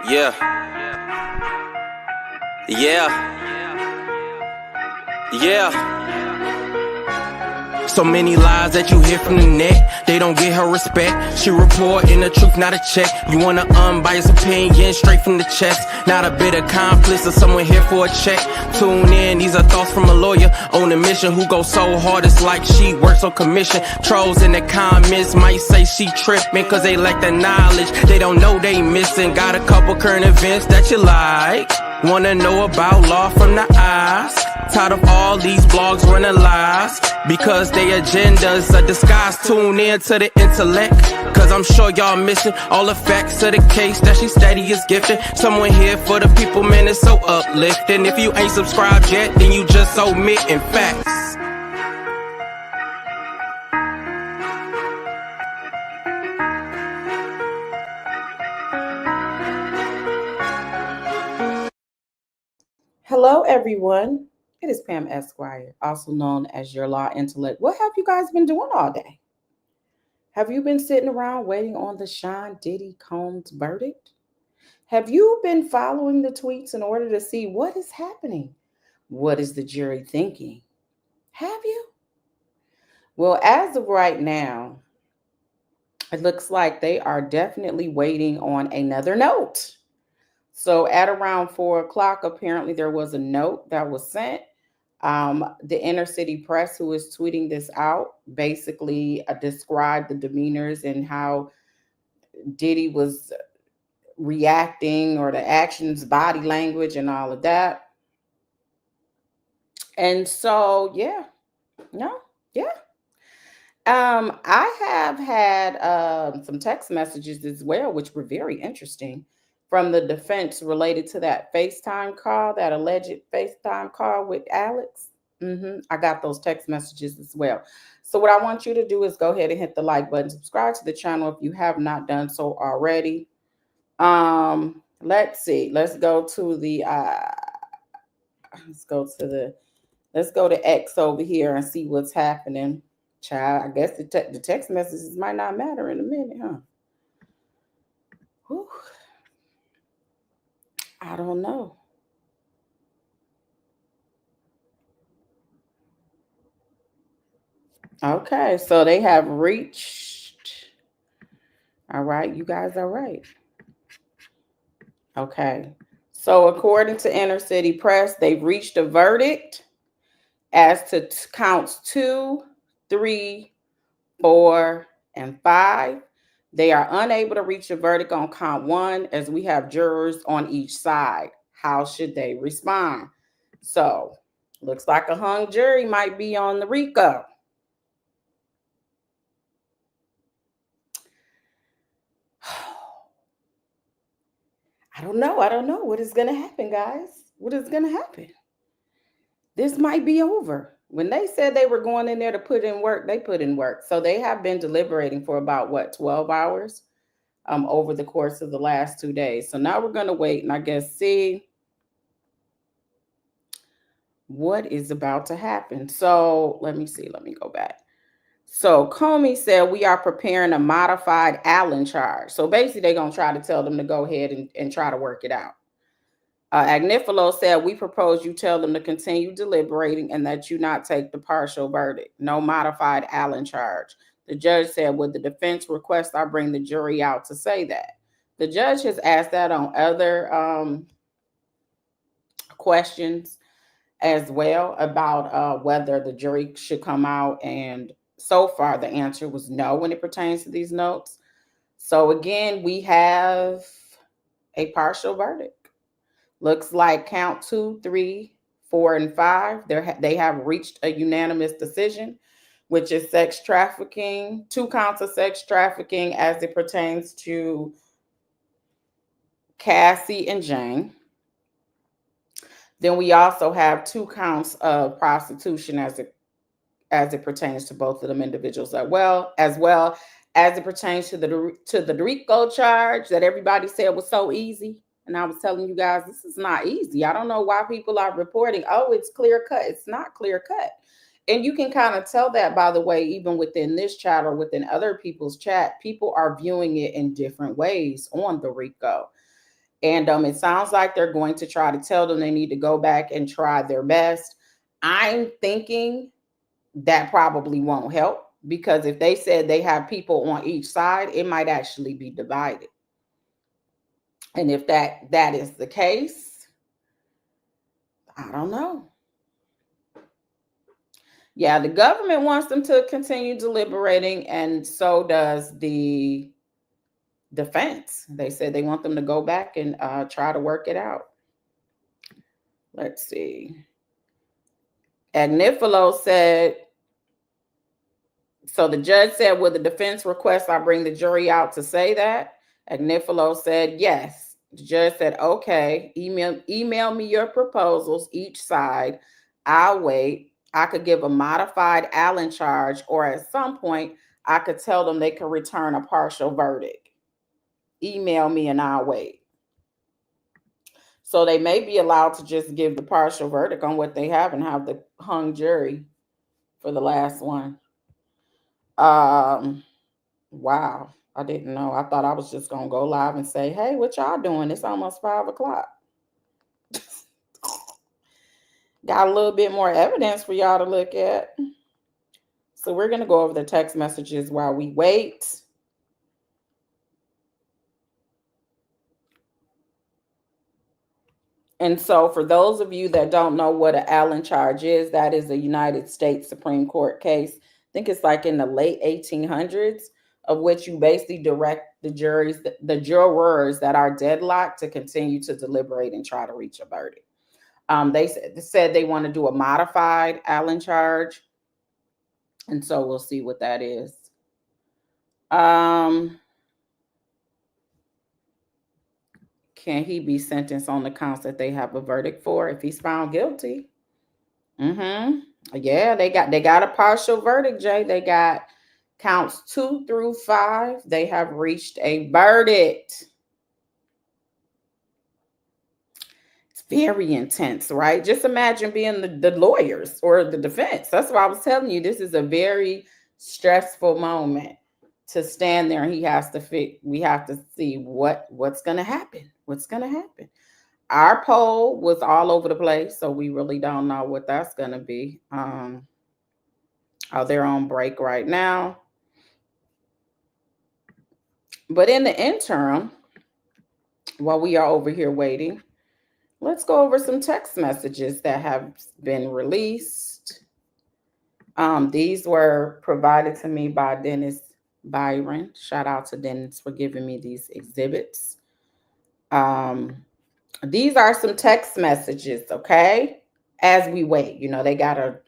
Yeah, yeah, yeah. So many lies that you hear from the net, they don't get her respect. She reporting the truth, not a check. You want an unbiased opinion straight from the chest, not a bit accomplice or someone here for a check. Tune in, these are thoughts from a lawyer on a mission who goes so hard it's like she works on commission. Trolls in the comments might say she tripping cause they lack the knowledge, they don't know they missing. Got a couple current events that you like, wanna know about law from the eyes. Tired of all these blogs running lies because their agendas are disguised. Tune in to the intellect, cause I'm sure y'all missing all the facts of the case that she steady is gifting. Someone here for the people, man, it's so uplifting. If you ain't subscribed yet, then you just omitting facts. Hello, everyone. It is Pam Esquire, also known as your law intellect. What have you guys been doing all day? Have you been sitting around waiting on the Sean Diddy Combs verdict? Have you been following the tweets in order to see what is happening? What is the jury thinking? Have you? Well, as of right now, it looks like they are definitely waiting on another note. So at around 4 o'clock, apparently there was a note that was sent. The inner city press, who is tweeting this out, basically described the demeanors and how Diddy was reacting, or the actions, body language, and all of that. And so, yeah. I have had some text messages as well, which were very interesting from the defense related to that FaceTime call, that alleged FaceTime call with Alex. I got those text messages as well. So what I want you to do is go ahead and hit the like button, subscribe to the channel if you have not done so already. Let's see. Let's go to X over here and see what's happening. Child, I guess the text messages might not matter in a minute, huh? Whew. I don't know. Okay, so they have reached. All right, you guys are right. Okay, so according to Inner City Press, they've reached a verdict as to counts 2, 3, 4, and 5. They are unable to reach a verdict on count 1 as we have jurors on each side. How should they respond? So, looks like a hung jury might be on the RICO. I don't know. What is going to happen, guys? What is going to happen? This might be over. When they said they were going in there to put in work, they put in work. So they have been deliberating for about, 12 hours over the course of the last 2 days. So now we're going to wait and I guess see what is about to happen. So let me see. Let me go back. So Comey said we are preparing a modified Allen charge. So basically, they're going to try to tell them to go ahead and try to work it out. Agnifilo said we propose you tell them to continue deliberating and that you not take the partial verdict. No modified Allen charge. The judge said, would the defense request I bring the jury out to say that? The judge has asked that on other questions as well about whether the jury should come out, and so far the answer was no when it pertains to these notes. So again, we have a partial verdict. Looks like count 2, 3, 4, and 5. They have reached a unanimous decision, which is sex trafficking, 2 counts of sex trafficking as it pertains to Cassie and Jane. Then we also have 2 counts of prostitution as it pertains to both of them individuals, as well as it pertains to the RICO charge that everybody said was so easy. And I was telling you guys, this is not easy. I don't know why people are reporting, oh, it's clear cut. It's not clear cut. And you can kind of tell that, by the way, even within this chat or within other people's chat, people are viewing it in different ways on the RICO. And it sounds like they're going to try to tell them they need to go back and try their best. I'm thinking that probably won't help, because if they said they have people on each side, it might actually be divided. And if that is the case, I don't know. Yeah, the government wants them to continue deliberating, and so does the defense. They said they want them to go back and try to work it out. Let's see. Agnifilo said, so the judge said, will the defense request I bring the jury out to say that? Agnifilo said, yes. The judge said, okay, email me your proposals, each side. I'll wait. I could give a modified Allen charge, or at some point, I could tell them they could return a partial verdict. Email me and I'll wait. So they may be allowed to just give the partial verdict on what they have and have the hung jury for the last one. Wow. I didn't know. I thought I was just going to go live and say, hey, what y'all doing? It's almost 5 o'clock. Got a little bit more evidence for y'all to look at. So we're going to go over the text messages while we wait. And so for those of you that don't know what an Allen charge is, that is a United States Supreme Court case. I think it's like in the late 1800s, of which you basically direct the jurors that are deadlocked to continue to deliberate and try to reach a verdict. They said they want to do a modified Allen charge. And so we'll see what that is. Can he be sentenced on the counts that they have a verdict for if he's found guilty? Yeah, they got a partial verdict, Jay. They got counts 2 through 5. They have reached a verdict. It's very intense, right? Just imagine being the lawyers or the defense. That's what I was telling you. This is a very stressful moment to stand there, and we have to see what's going to happen. What's going to happen? Our poll was all over the place, so we really don't know what that's going to be. They're on break right now. But in the interim, while we are over here waiting, let's go over some text messages that have been released. These were provided to me by Dennis Byron. Shout out to Dennis for giving me these exhibits. These are some text messages, okay? As we wait, they got a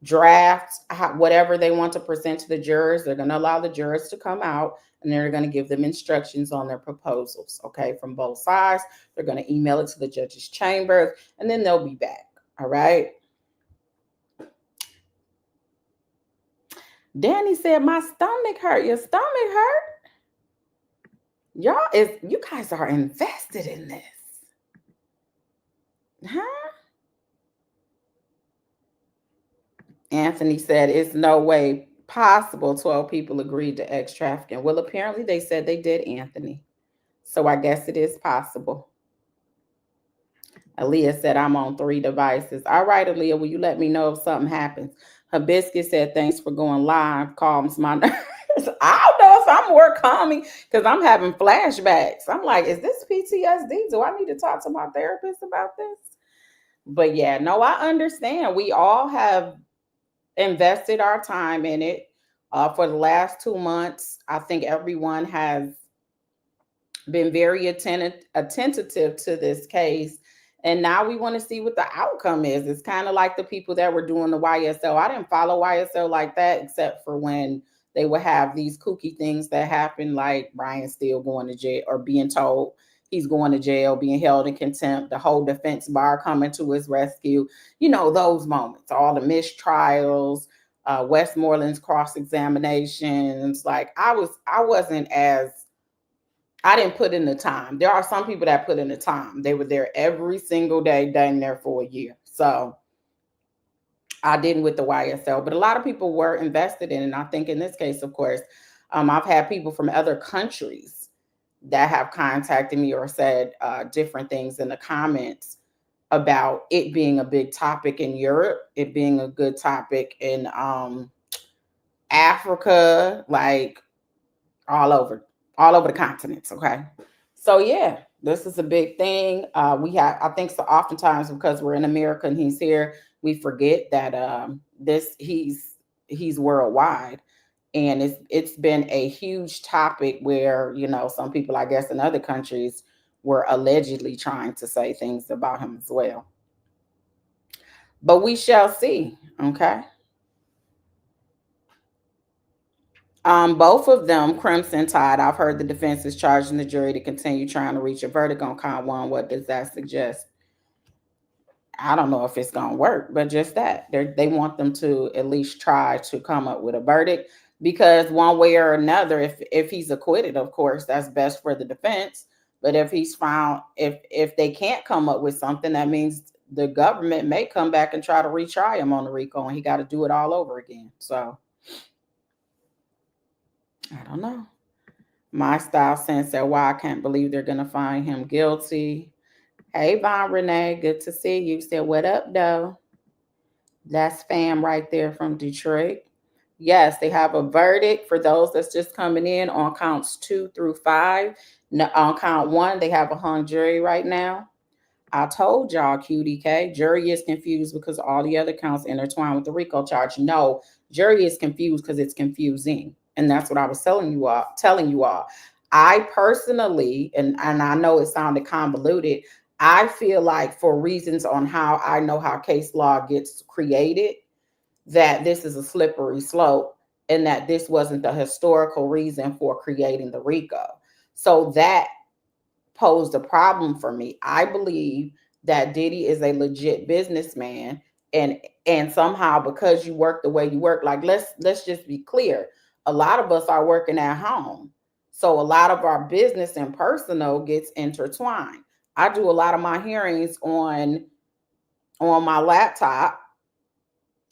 draft, whatever they want to present to the jurors. They're going to allow the jurors to come out, and they're going to give them instructions on their proposals, okay, from both sides. They're going to email it to the judge's chambers, and then they'll be back, all right? Danny said, my stomach hurt. Your stomach hurt? You guys are invested in this. Huh? Anthony said, it's no way possible 12 people agreed to X trafficking. Well, apparently they said they did, Anthony. So I guess it is possible. Aaliyah said, I'm on 3 devices. All right, Aaliyah, will you let me know if something happens? Hibiscus said, thanks for going live. Calms my nerves. I don't know if I'm more calming because I'm having flashbacks. I'm like, is this PTSD? Do I need to talk to my therapist about this? But yeah, no, I understand. We all have invested our time in it for the last 2 months. I think everyone has been very attentive to this case. And now we want to see what the outcome is. It's kind of like the people that were doing the YSL. I didn't follow YSL like that, except for when they would have these kooky things that happen, like Brian Steele going to jail or being told he's going to jail, being held in contempt, the whole defense bar coming to his rescue. Those moments, all the mistrials, Westmoreland's cross-examinations. Like I didn't put in the time. There are some people that put in the time. They were there every single day, dang there for a year. So I didn't with the YSL, but a lot of people were invested in it. And I think in this case, of course, I've had people from other countries that have contacted me or said different things in the comments about it being a big topic in Europe, it being a good topic in Africa, like all over the continents. Okay. So yeah, this is a big thing. I think so oftentimes because we're in America and he's here, we forget that he's worldwide. And it's been a huge topic where, some people, I guess, in other countries were allegedly trying to say things about him as well. But we shall see. Okay. Both of them, Crimson Tide. I've heard the defense is charging the jury to continue trying to reach a verdict on count one. What does that suggest? I don't know if it's gonna work, but just that they want them to at least try to come up with a verdict, because one way or another, if he's acquitted, of course, that's best for the defense. But if he's found, if they can't come up with something, that means the government may come back and try to retry him on the RICO, and he got to do it all over again. So I don't know. My style sense said, "Wow, I can't believe they're gonna find him guilty." Hey, Von Renee, good to see you. Said, "What up, though?" That's fam right there from Detroit. Yes, they have a verdict for those that's just coming in on counts 2 through 5. On count 1, they have a hung jury right now. I told y'all, QDK, jury is confused because all the other counts intertwine with the RICO charge. No, jury is confused because it's confusing. And that's what I was telling you all. I personally, and I know it sounded convoluted, I feel like for reasons on how I know how case law gets created, that this is a slippery slope and that this wasn't the historical reason for creating the RICO. So that posed a problem for me. I believe that Diddy is a legit businessman, and somehow, because you work the way you work, like let's just be clear, a lot of us are working at home, so a lot of our business and personal gets intertwined. I do a lot of my hearings on my laptop,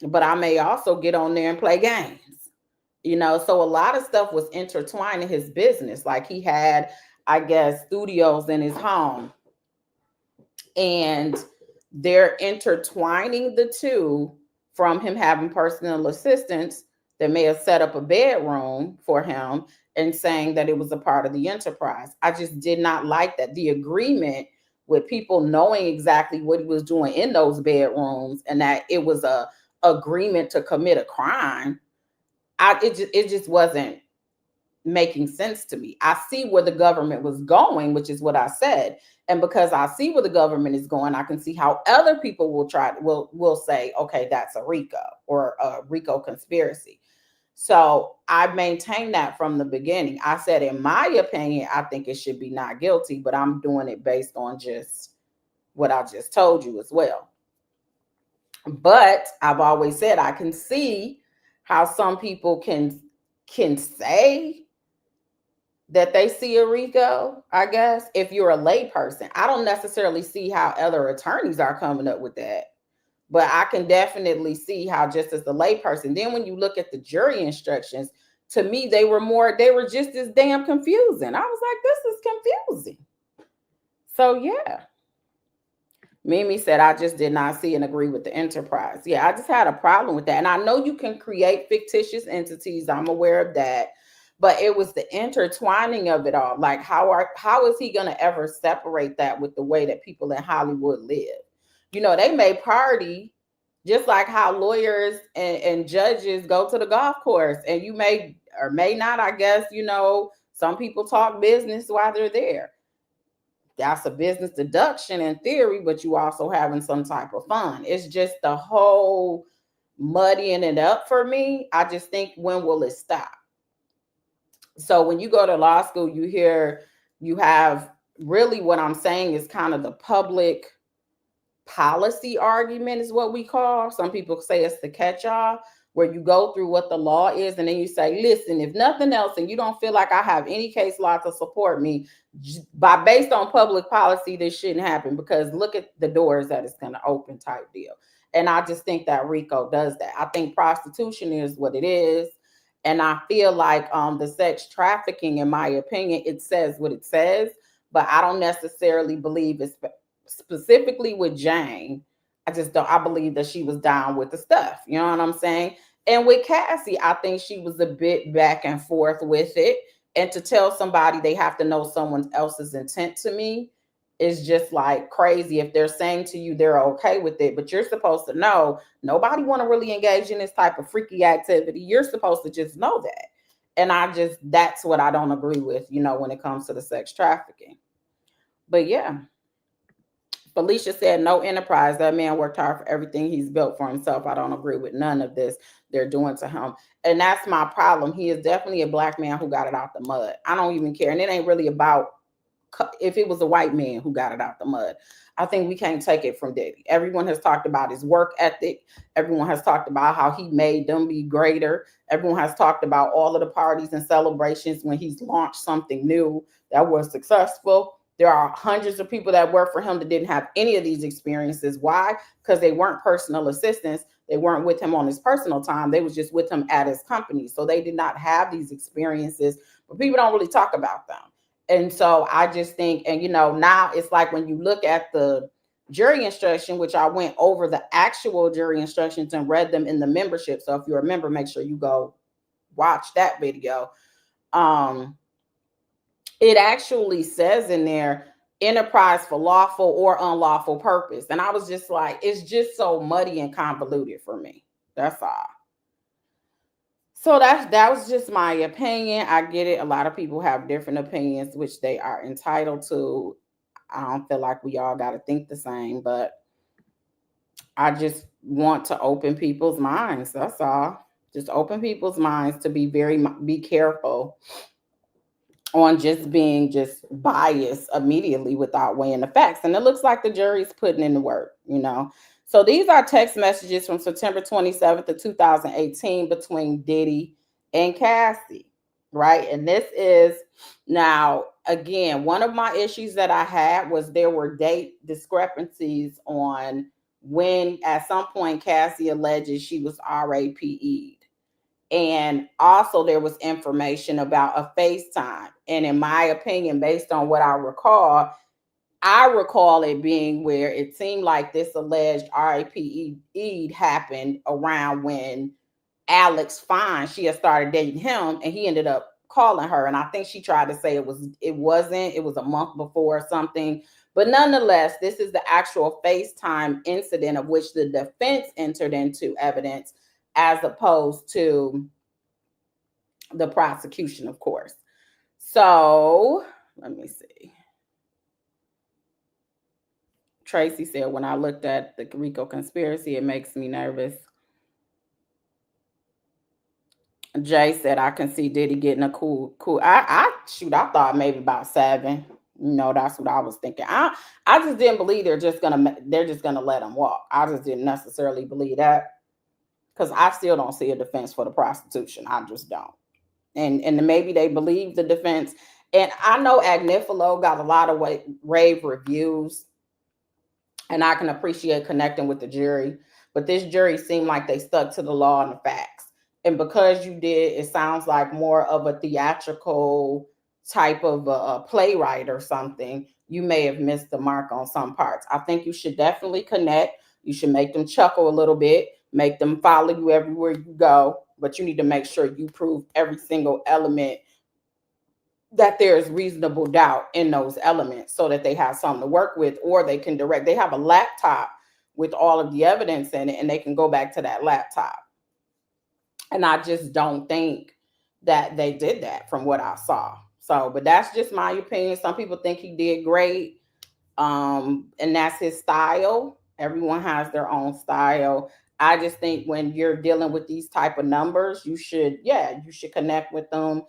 but I may also get on there and play games. So a lot of stuff was intertwined in his business. Like he had, I guess, studios in his home, and they're intertwining the two, from him having personal assistants that may have set up a bedroom for him and saying that it was a part of the enterprise. I just did not like that. The agreement with people knowing exactly what he was doing in those bedrooms, and that it was a agreement to commit a crime. It just wasn't making sense to me. I see where the government was going, which is what I said. And because I see where the government is going, I can see how other people will say, okay, that's a RICO or a RICO conspiracy. So I maintained that from the beginning. I said, in my opinion, I think it should be not guilty, but I'm doing it based on just what I just told you as well. But I've always said I can see how some people can say that they see a RICO, I guess, if you're a layperson. I don't necessarily see how other attorneys are coming up with that, but I can definitely see how, just as a layperson. Then when you look at the jury instructions, to me, they were just as damn confusing. I was like, this is confusing. So yeah. Mimi said, I just did not see and agree with the enterprise. Yeah, I just had a problem with that. And I know you can create fictitious entities. I'm aware of that. But it was the intertwining of it all. Like, how is he going to ever separate that with the way that people in Hollywood live? They may party just like how lawyers and judges go to the golf course. And you may or may not, I guess, some people talk business while they're there. That's a business deduction in theory, but you also having some type of fun. It's just the whole muddying it up for me. I just think, when will it stop? So when you go to law school, you have really, what I'm saying is kind of the public policy argument is what we call. Some people say it's the catch-all, where you go through what the law is, and then you say, listen, if nothing else, and you don't feel like I have any case law to support me, based on public policy, this shouldn't happen, because look at the doors that it's going to open, type deal. And I just think that RICO does that. I think prostitution is what it is. And I feel like the sex trafficking, in my opinion, it says what it says, but I don't necessarily believe it's specifically with Jane. I just don't. I believe that she was down with the stuff. You know what I'm saying? And with Cassie, I think she was a bit back and forth with it. And to tell somebody they have to know someone else's intent, to me, is just like crazy. If they're saying to you they're okay with it, but you're supposed to know nobody want to really engage in this type of freaky activity. You're supposed to just know that. And that's what I don't agree with, when it comes to the sex trafficking. But yeah, Felicia said, no enterprise. That man worked hard for everything he's built for himself. I don't agree with none of this they're doing to him. And that's my problem. He is definitely a black man who got it out the mud. I don't even care. And it ain't really about if it was a white man who got it out the mud. I think we can't take it from Diddy. Everyone has talked about his work ethic. Everyone has talked about how he made them be greater. Everyone has talked about all of the parties and celebrations when he's launched something new that was successful. There are hundreds of people that work for him that didn't have any of these experiences. Why? Because they weren't personal assistants. They weren't with him on his personal time. They was just with him at his company. So they did not have these experiences, but people don't really talk about them. And so I just think, and now it's like when you look at the jury instruction, which I went over the actual jury instructions and read them in the membership. So if you're a member, make sure you go watch that video. It actually says in there, enterprise for lawful or unlawful purpose. And I was just like, it's just so muddy and convoluted for me. That's all. So that was just my opinion. I get it. A lot of people have different opinions, which they are entitled to. I don't feel like we all got to think the same, but I just want to open people's minds. That's all. Just open people's minds to be careful on just being just biased immediately without weighing the facts. And it looks like the jury's putting in the work. So these are text messages from September 27th of 2018 between Diddy and Cassie, right? And this is now, again, one of my issues that I had was there were date discrepancies on when at some point Cassie alleges she was RAPE'd. And also there was information about a FaceTime. And in my opinion, based on what I recall it being where it seemed like this alleged RIPE happened around when Alex Fine, she had started dating him and he ended up calling her. And I think she tried to say it was a month before or something. But nonetheless, this is the actual FaceTime incident of which the defense entered into evidence as opposed to the prosecution, of course. So let me see. Tracy said, when I looked at the RICO conspiracy, it makes me nervous. Jay said, I can see Diddy getting a cool. I thought maybe about 7. That's what I was thinking. I just didn't believe they're just gonna let him walk. I just didn't necessarily believe that because I still don't see a defense for the prostitution. I just don't. And maybe they believe the defense. And I know Agnifilo got a lot of rave reviews, and I can appreciate connecting with the jury. But this jury seemed like they stuck to the law and the facts. And because you did, it sounds like more of a theatrical type of a playwright or something. You may have missed the mark on some parts. I think you should definitely connect. You should make them chuckle a little bit, make them follow you everywhere you go. But you need to make sure you prove every single element that there's reasonable doubt in those elements so that they have something to work with, or they can direct. They have a laptop with all of the evidence in it and they can go back to that laptop. And I just don't think that they did that from what I saw. So, but that's just my opinion. Some people think he did great. And that's his style. Everyone has their own style. I just think when you're dealing with these type of numbers, you should connect with them.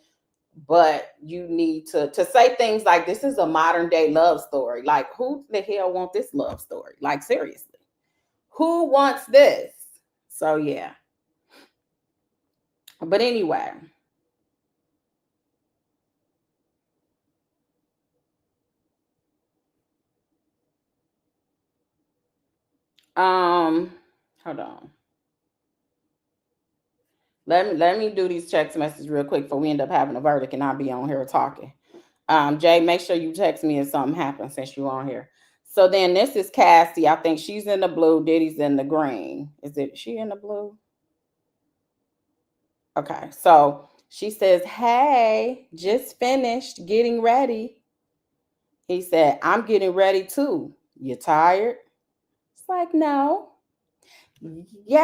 But you need to say things like, this is a modern day love story. Like, who the hell want this love story? Like, seriously, who wants this? So yeah. But anyway, hold on. Let me do these text messages real quick before we end up having a verdict and I'll be on here talking. Jay, make sure you text me if something happens since you're on here. So then this is Cassie. I think she's in the blue. Diddy's in the green. She in the blue? Okay. So she says, "Hey, just finished getting ready." He said, "I'm getting ready too. You tired?" It's like, no. Yay.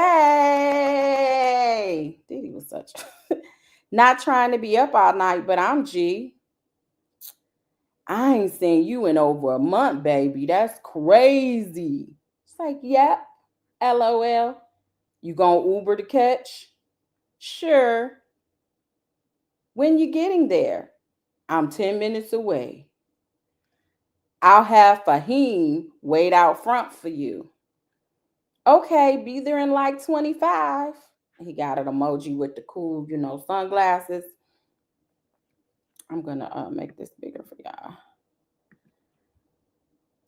Diddy was such not trying to be up all night, but I'm G. I ain't seen you in over a month, baby. That's crazy. It's like, yep. LOL. You gonna Uber to catch? Sure. When you getting there? I'm 10 minutes away. I'll have Fahim wait out front for you. Okay, be there in like 25. He got an emoji with the cool, sunglasses. I'm gonna make this bigger for y'all.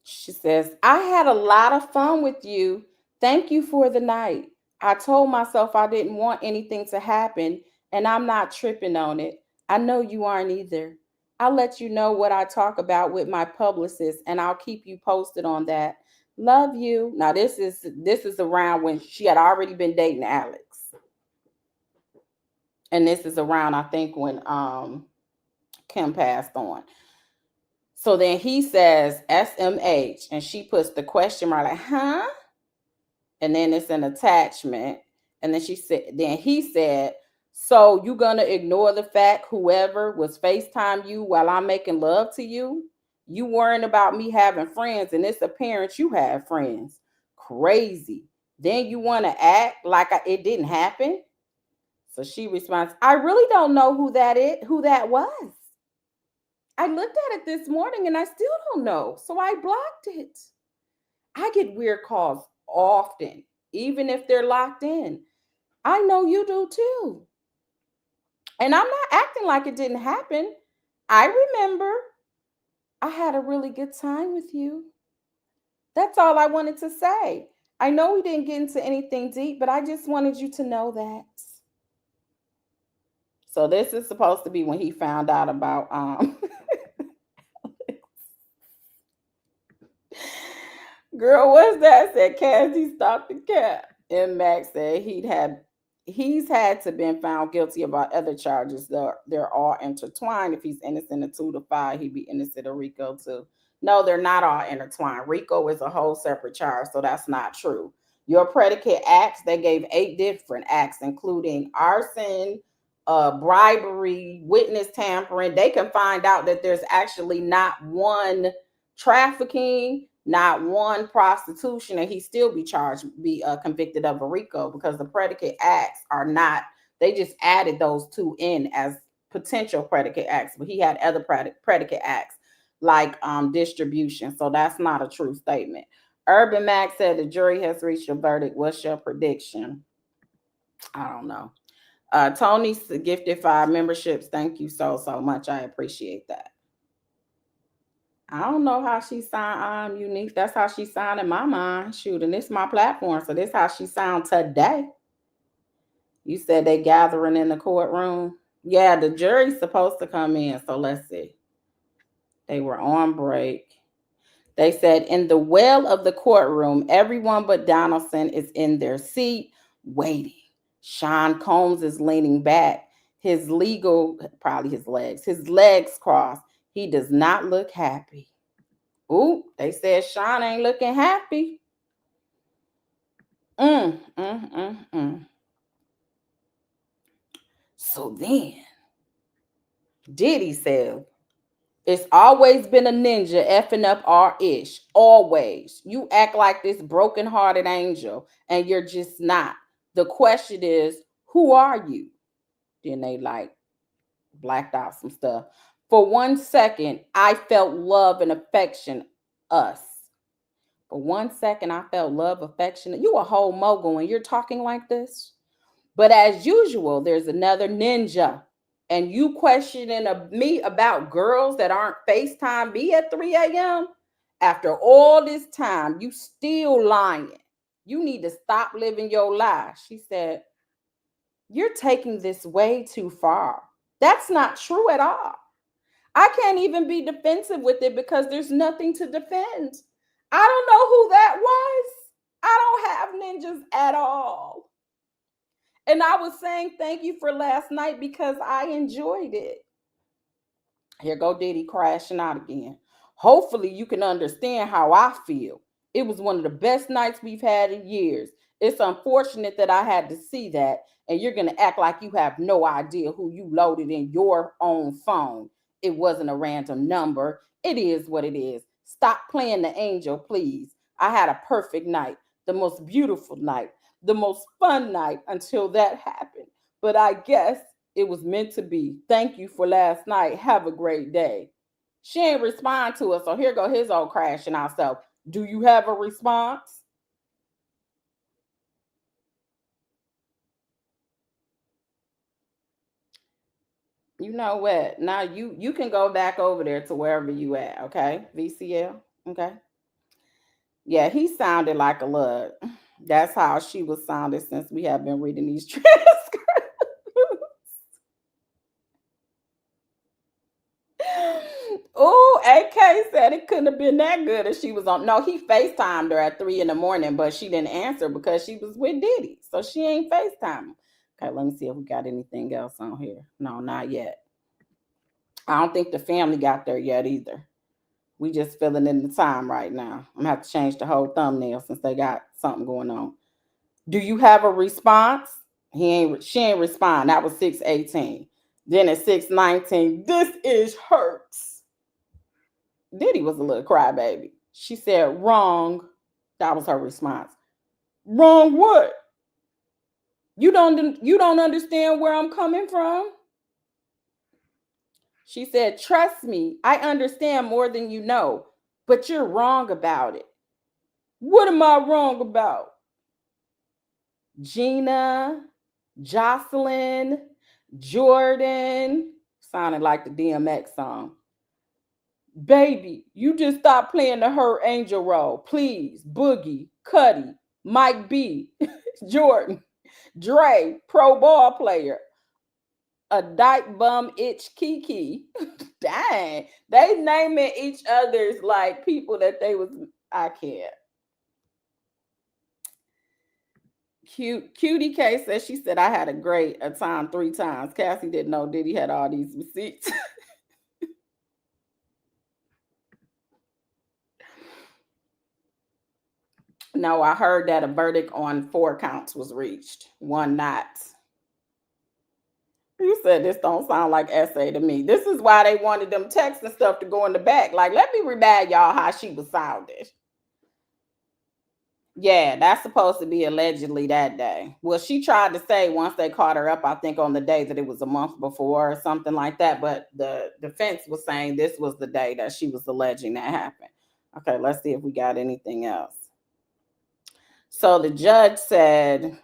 She says, "I had a lot of fun with you. Thank you for the night. I told myself I didn't want anything to happen, and I'm not tripping on it. I know you aren't either. I'll let you know what I talk about with my publicist, and I'll keep you posted on that. Love you." Now this is around when she had already been dating Alex. And this is around, I think, when Kim passed on. So then he says SMH, and she puts the question mark like, huh? And then it's an attachment. And then he said, "So you gonna ignore the fact whoever was FaceTime you while I'm making love to you? You worrying about me having friends, and it's apparent you have friends. Crazy. Then you want to act like it didn't happen?" So she responds, "I really don't know who that was. I looked at it this morning and I still don't know. So I blocked it. I get weird calls often, even if they're locked in. I know you do too. And I'm not acting like it didn't happen. I remember. I had a really good time with you. That's all I wanted to say. I know we didn't get into anything deep, but I just wanted you to know that." So this is supposed to be when he found out about girl, what's that? Said Cassie stopped the cap. And Max said he's had to been found guilty about other charges. They're all intertwined. If he's innocent of 2 to 5, he'd be innocent of RICO too. No, they're not all intertwined. RICO is a whole separate charge, so that's not true. Your predicate acts, they gave 8 different acts, including arson, bribery, witness tampering. They can find out that there's actually not one trafficking, not one prostitution, and he still be convicted of a RICO, because the predicate acts are not, they just added those 2 in as potential predicate acts, but he had other predicate acts like distribution. So that's not a true statement. Urban Max said the jury has reached a verdict. What's your prediction? I don't know. Tony's gifted 5 memberships. Thank you so much. I appreciate that. I don't know how she sound unique. That's how she sound in my mind. Shoot, and this is my platform, so this is how she sound today. You said they gathering in the courtroom. Yeah, the jury's supposed to come in. So let's see. They were on break. They said, in the well of the courtroom, everyone but Donaldson is in their seat waiting. Sean Combs is leaning back, his legs crossed. He does not look happy. Ooh, they said Sean ain't looking happy. So then, Diddy said, "It's always been a ninja effing up our ish. Always. You act like this broken-hearted angel, and you're just not. The question is, who are you?" Then they blacked out some stuff. "For 1 second, I felt love and affection. Us. For 1 second, I felt love, affection. You a whole mogul and you're talking like this? But as usual, there's another ninja. And you questioning me about girls that aren't FaceTime me at 3 a.m.? After all this time, you still lying. You need to stop living your lie." She said, You're taking this way too far. That's not true at all. I can't even be defensive with it because there's nothing to defend. I don't know who that was. I don't have ninjas at all. And I was saying thank you for last night because I enjoyed it. Here go Diddy crashing out again. Hopefully you can understand how I feel. It was one of the best nights we've had in years. It's unfortunate that I had to see that, and you're going to act like you have no idea who you loaded in your own phone. It wasn't a random number. It is what it is. Stop playing the angel, please. I had a perfect night, the most beautiful night, the most fun night until that happened. But I guess it was meant to be. Thank you for last night. Have a great day. She ain't respond to us, so here go his old crashing out self. Do you have a response? You know what? Now you can go back over there to wherever you at, okay? VCL, okay? Yeah, he sounded like a lug. That's how she was sounding since we have been reading these transcripts. Oh, AK said it couldn't have been that good if she was on. No, he FaceTimed her at 3 a.m, but she didn't answer because she was with Diddy. So she ain't FaceTiming. Okay, let me see if we got anything else on here. No, not yet. I don't think the family got there yet either. We just filling in the time right now. I'm gonna have to change the whole thumbnail since they got something going on. Do you have a response? She ain't respond. That was 6:18. Then at 6:19, this is hurts. Diddy was a little crybaby. She said, wrong. That was her response. Wrong what? You don't understand where I'm coming from? She said, trust me, I understand more than you know, but you're wrong about it. What am I wrong about? Gina, Jocelyn, Jordan, sounded like the DMX song. Baby, you just stop playing the Her Angel role. Please. Boogie, Cuddy, Mike B, Jordan, Dre, pro ball player, a dyke bum itch Kiki. Dang. They naming each other's like people that they was. I can't. Cutie K says she said I had a time 3 times. Cassie didn't know Diddy had all these receipts. No, I heard that a verdict on 4 counts was reached, 1 not. You said this don't sound like essay to me. This is why they wanted them texts and stuff to go in the back. Like, let me remind y'all how she was sounding. Yeah, that's supposed to be allegedly that day. Well, she tried to say once they caught her up, I think on the day that it was a month before or something like that. But the defense was saying this was the day that she was alleging that happened. Okay, let's see if we got anything else. So the judge said,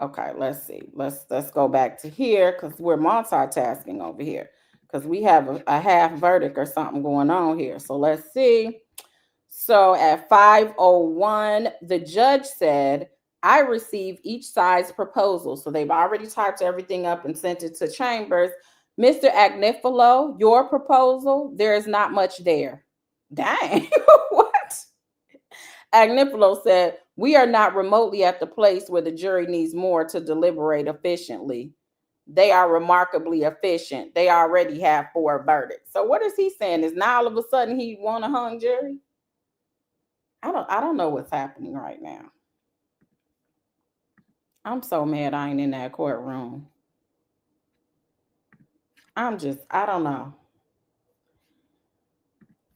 okay, let's see. Let's go back to here because we're multitasking over here because we have a half verdict or something going on here. So let's see. So at 5:01, the judge said, I received each side's proposal. So they've already typed everything up and sent it to Chambers. Mr. Agnifilo, your proposal, there is not much there. Dang, what? Agnifilo said, we are not remotely at the place where the jury needs more to deliberate efficiently. They are remarkably efficient. They already have 4 verdicts. So what is he saying? Is now all of a sudden he want a hung jury? I don't know what's happening right now. I'm so mad I ain't in that courtroom. I don't know.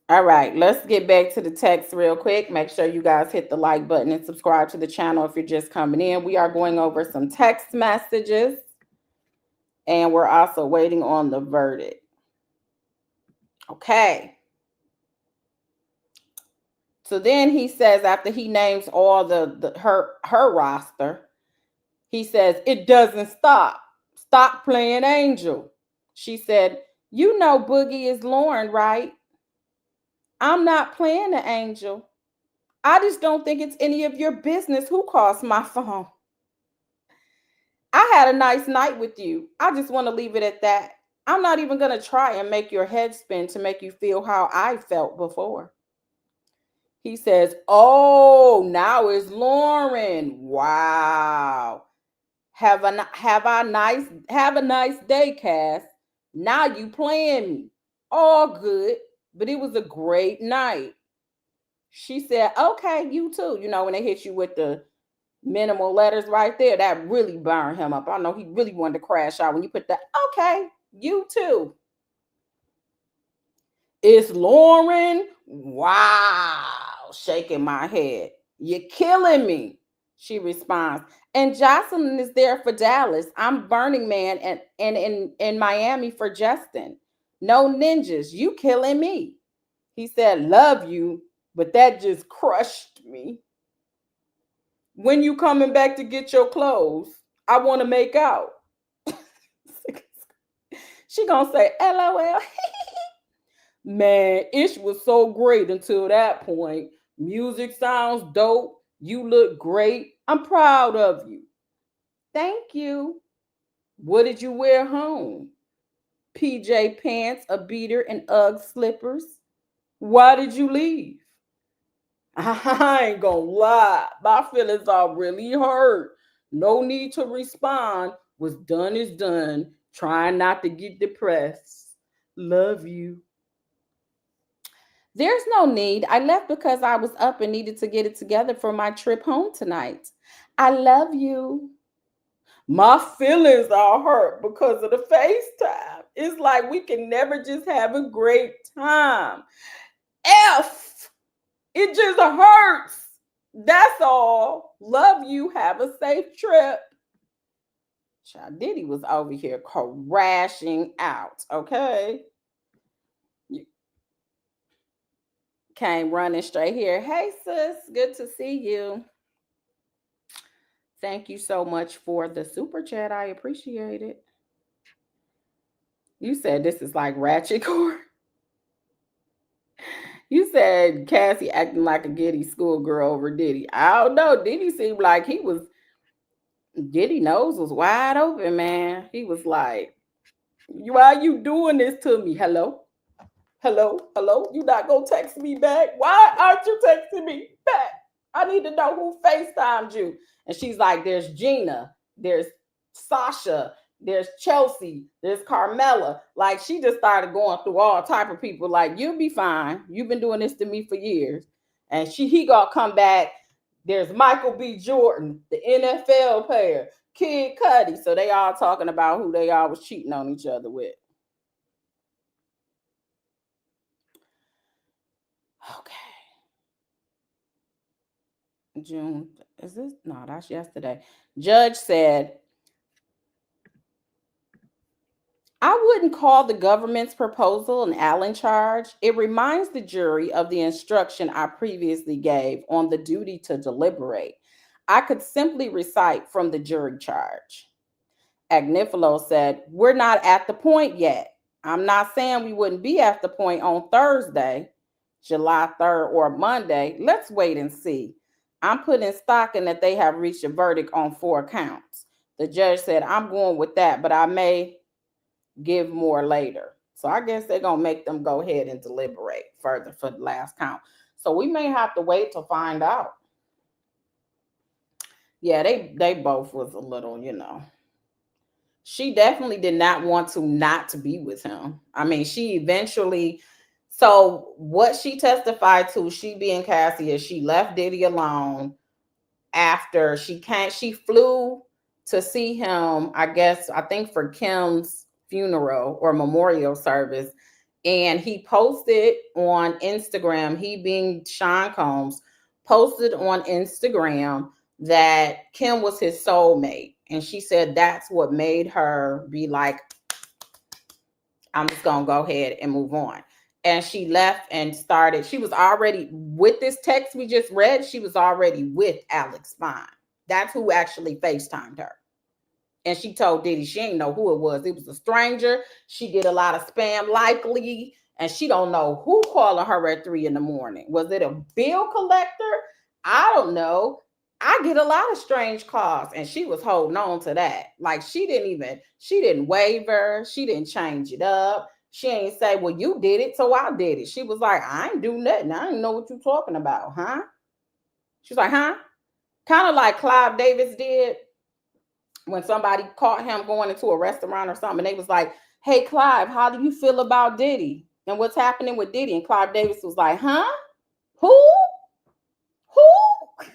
All right, let's get back to the text real quick. Make sure you guys hit the like button and subscribe to the channel if you're just coming in. We are going over some text messages, and we're also waiting on the verdict. Okay. So then he says, after he names all her roster, he says, it doesn't stop. Stop playing angel. She said, you know Boogie is Lauren, right? I'm not playing the angel. I just don't think it's any of your business who calls my phone. I had a nice night with you. I just want to leave it at that. I'm not even going to try and make your head spin to make you feel how I felt before. He says, "Oh, now it's Lauren. Wow. Have a nice day, Cass. Now you playing me. All good, but it was a great night." She said, "Okay, you too." You know, when they hit you with the minimal letters right there, that really burned him up. I know he really wanted to crash out when you put that, "Okay, you too." "It's Lauren. Wow." Shaking my head. "You're killing me." She responds. "And Jocelyn is there for Dallas. I'm Burning Man and in Miami for Justin. No ninjas. You killing me." He said, "Love you, but that just crushed me. When you coming back to get your clothes? I want to make out." She gonna say, "LOL." "Man, Ish was so great until that point. Music sounds dope. You look great. I'm proud of you." "Thank you." "What did you wear home?" "PJ pants, a beater, and Ugg slippers." "Why did you leave?" "I ain't gonna lie. My feelings are really hurt. No need to respond. What's done is done. Trying not to get depressed. Love you." "There's no need. I left because I was up and needed to get it together for my trip home tonight." "I love you." "My feelings are hurt because of the FaceTime. It's like we can never just have a great time. F. It just hurts. That's all. Love you. Have a safe trip." Child, Diddy was over here crashing out. Okay. Came running straight here. "Hey, sis. Good to see you. Thank you so much for the super chat. I appreciate it." You said this is like Ratchet Court. You said Cassie acting like a giddy schoolgirl over Diddy. I don't know. Diddy seemed like Diddy nose was wide open, man. He was like, "Why are you doing this to me? Hello? Hello? Hello? You not gonna text me back? Why aren't you texting me back? I need to know who FaceTimed you." And she's like, "There's Gina, there's Sasha, there's Chelsea, there's Carmela." Like she just started going through all type of people. Like, "You'll be fine. You've been doing this to me for years." And he gonna come back. There's Michael B. Jordan, the NFL player, Kid Cudi. So they all talking about who they all was cheating on each other with. Okay. June, is this? No, that's yesterday. Judge said, "I wouldn't call the government's proposal an Allen charge. It reminds the jury of the instruction I previously gave on the duty to deliberate. I could simply recite from the jury charge." Agnifilo said, "We're not at the point yet. I'm not saying we wouldn't be at the point on Thursday, July 3rd, or Monday. Let's wait and see. I'm putting stock in that they have reached a verdict on 4 counts." The judge said, "I'm going with that, but I may give more later." So I guess they're going to make them go ahead and deliberate further for the last count. So we may have to wait to find out. Yeah, they both was a little. She definitely did not want to not to be with him. I mean, she eventually, so what she testified to, she being Cassie, is she left Diddy alone after she flew to see him, I think for Kim's funeral or memorial service. And he posted on Instagram, he being Sean Combs, posted on Instagram that Kim was his soulmate. And she said that's what made her be like, "I'm just going to go ahead and move on." And she left and started, she was already with this text we just read, she was already with Alex Fine. That's who actually FaceTimed her. And she told Diddy she didn't know who it was. It was a stranger. She did a lot of spam likely and she don't know who calling her at 3 in the morning. Was it a bill collector? I don't know. I get a lot of strange calls, and she was holding on to that. Like she didn't waver. She didn't change it up. She ain't say, well, you did it, so I did it. She was like, I ain't do nothing. I didn't know what you talking about, huh? She's like, huh? Kind of like Clive Davis did when somebody caught him going into a restaurant or something. And they was like, hey, Clive, how do you feel about Diddy? And what's happening with Diddy? And Clive Davis was like, huh? Who? Who?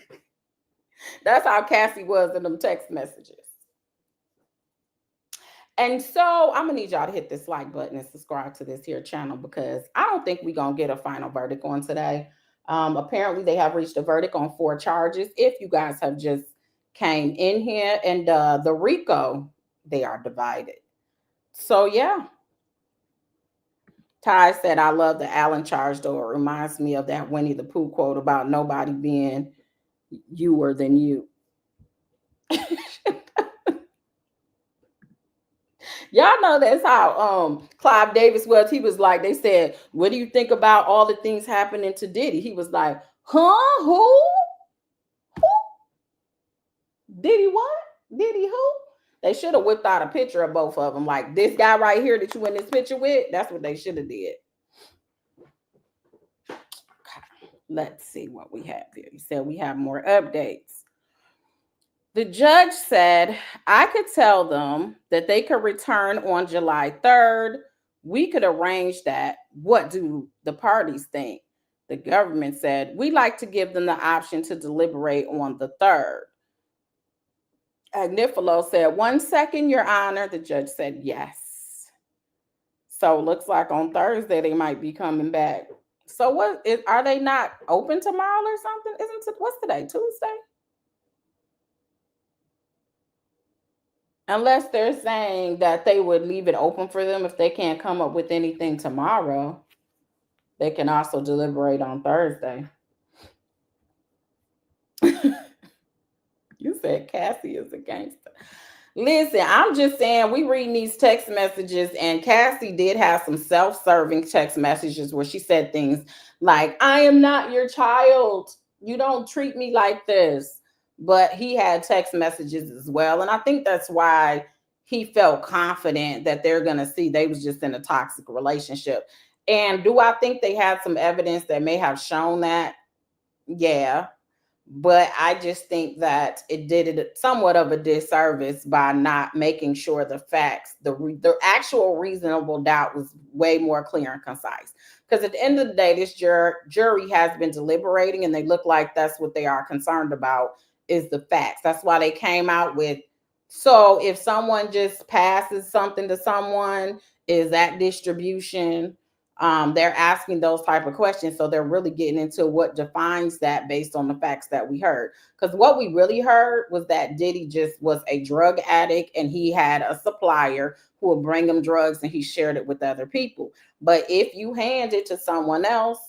That's how Cassie was in them text messages. And so I'm gonna need y'all to hit this like button and subscribe to this here channel, because I don't think we're gonna get a final verdict on today. Apparently they have reached a verdict on 4 charges. If you guys have just came in here, and the RICO, they are divided. So yeah. Ty said, I love the Allen charge, though. It reminds me of that Winnie the Pooh quote about nobody being youer than you. Y'all know that's how Clive Davis was. He was like, they said, what do you think about all the things happening to Diddy? He was like, huh? Who? Diddy what? Diddy who? They should have whipped out a picture of both of them. Like, this guy right here that you in this picture with, that's what they should have did. Let's see what we have here. He said we have more updates. The judge said, I could tell them that they could return on July 3rd. We could arrange that. What do the parties think? The government said, we like to give them the option to deliberate on the 3rd. Agnifilo said, 1 second, Your Honor. The judge said, yes. So it looks like on Thursday they might be coming back. So are they not open tomorrow or something? What's today? Tuesday? Unless they're saying that they would leave it open for them if they can't come up with anything tomorrow. They can also deliberate on Thursday. You said Cassie is a gangster. Listen, I'm just saying, we reading these text messages, and Cassie did have some self-serving text messages where she said things like, I am not your child. You don't treat me like this. But he had text messages as well. And I think that's why he felt confident that they're going to see they was just in a toxic relationship. And do I think they had some evidence that may have shown that? Yeah. But I just think that it did it somewhat of a disservice by not making sure the facts, the actual reasonable doubt was way more clear and concise. Because at the end of the day, this jury has been deliberating, and they look like that's what they are concerned about, is the facts. That's why they came out with, so if someone just passes something to someone, is that distribution? They're asking those type of questions. So they're really getting into what defines that based on the facts that we heard. Because what we really heard was that Diddy just was a drug addict, and he had a supplier who would bring him drugs, and he shared it with other people. But if you hand it to someone else,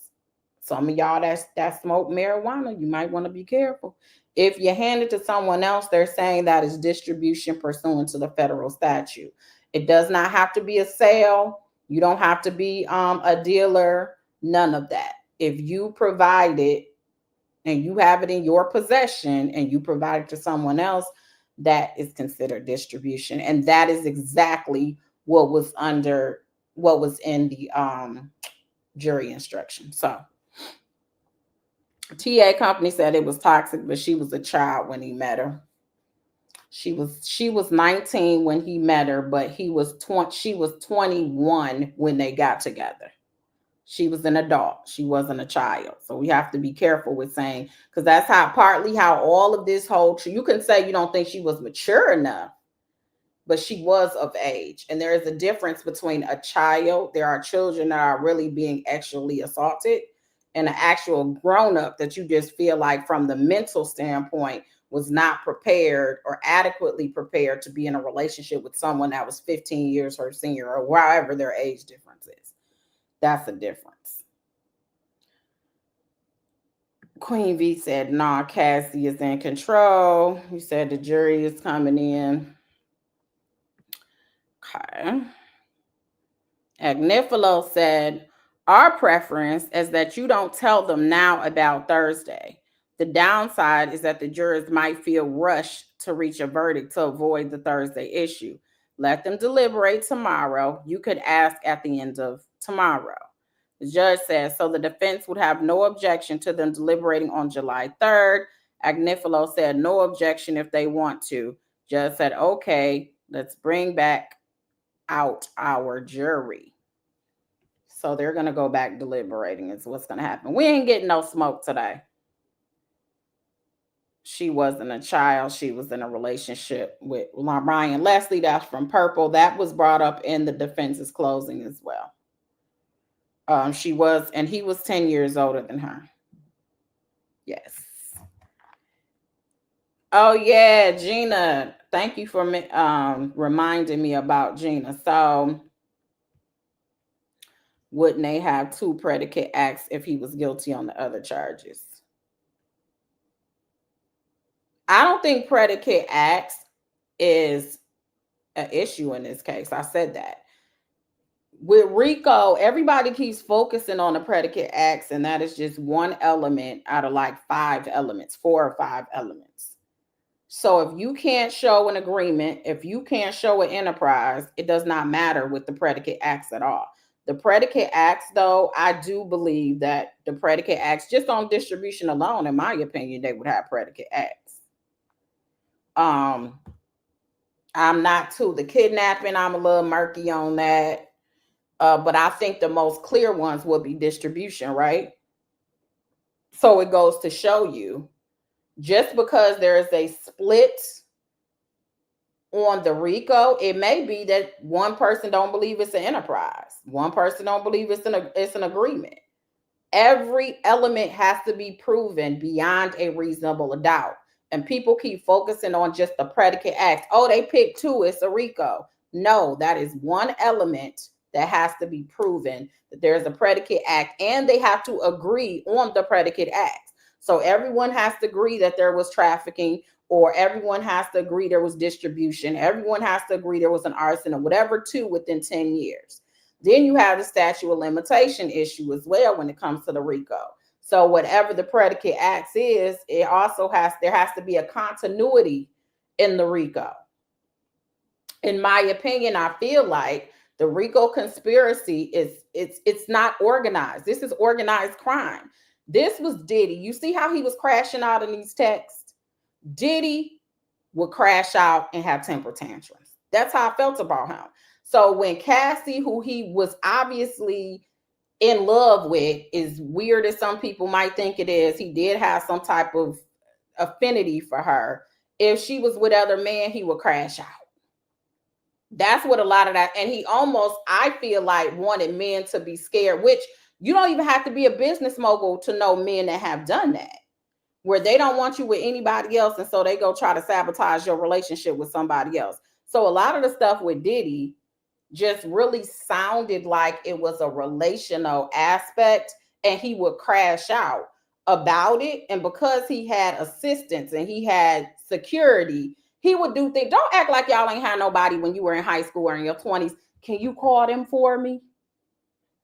some of y'all that smoke marijuana, you might want to be careful. If you hand it to someone else, they're saying that is distribution pursuant to the federal statute. It does not have to be a sale. You don't have to be a dealer, none of that. If you provide it and you have it in your possession and you provide it to someone else, that is considered distribution. And that is exactly what was in the jury instruction. So TA company said it was toxic, but she was a child when he met her. She was 19 when he met her, but she was 21 when they got together. She was an adult. She wasn't a child. So we have to be careful with saying, because that's partly how all of this whole, you can say you don't think she was mature enough, but she was of age. And there is a difference between a child. There are children that are really being sexually assaulted, and an actual grown-up that you just feel like from the mental standpoint was not prepared or adequately prepared to be in a relationship with someone that was 15 years her senior, or wherever their age difference is. That's a difference. Queen V said, nah, Cassie is in control. He said the jury is coming in. Okay. Agnifilo said, Our preference is that you don't tell them now about Thursday. The downside is that the jurors might feel rushed to reach a verdict to avoid the Thursday issue. Let them deliberate tomorrow. You could ask at the end of tomorrow. The judge says, so the defense would have no objection to them deliberating on July 3rd. Agnifilo said no objection if they want to. Judge said, okay, let's bring back out our jury. So they're going to go back deliberating is what's going to happen. We ain't getting no smoke today. She wasn't a child. She was in a relationship with Ryan Leslie. That's from Purple. That was brought up in the defense's closing as well. She was, and he was 10 years older than her. Yes. Oh, yeah, Gina. Thank you for reminding me about Gina. So wouldn't they have 2 predicate acts if he was guilty on the other charges? I don't think predicate acts is an issue in this case. I said that. With RICO, everybody keeps focusing on the predicate acts, and that is just one element out of like 5 elements, 4 or 5 elements. So if you can't show an agreement, if you can't show an enterprise, it does not matter with the predicate acts at all. The predicate acts, though, I do believe that the predicate acts, just on distribution alone, in my opinion, they would have predicate acts. I'm not too the kidnapping. I'm a little murky on that. But I think the most clear ones would be distribution, right? So it goes to show you, just because there is a split on the RICO, it may be that one person don't believe it's an enterprise. One person don't believe it's an agreement. Every element has to be proven beyond a reasonable doubt. And people keep focusing on just the predicate acts. Oh, they picked 2, it's a RICO. No, that is one element that has to be proven, that there's a predicate act, and they have to agree on the predicate act. So everyone has to agree that there was trafficking, or everyone has to agree there was distribution. Everyone has to agree there was an arson, or whatever, 2 within 10 years. Then you have the statute of limitation issue as well when it comes to the RICO. So whatever the predicate acts is, there has to be a continuity in the RICO. In my opinion, I feel like the RICO conspiracy it's not organized. This is organized crime. This was Diddy. You see how he was crashing out in these texts? Diddy would crash out and have temper tantrums. That's how I felt about him. So when Cassie, who he was obviously in love with, is weird as some people might think it is, he did have some type of affinity for her. If she was with other men, he would crash out. That's what a lot of that, and he almost, I feel like, wanted men to be scared, which you don't even have to be a business mogul to know men that have done that, where they don't want you with anybody else, and so they go try to sabotage your relationship with somebody else. So a lot of the stuff with Diddy just really sounded like it was a relational aspect, and he would crash out about it. And because he had assistance and he had security, he would do things. Don't act like y'all ain't had nobody when you were in high school or in your 20s. Can you call them for me?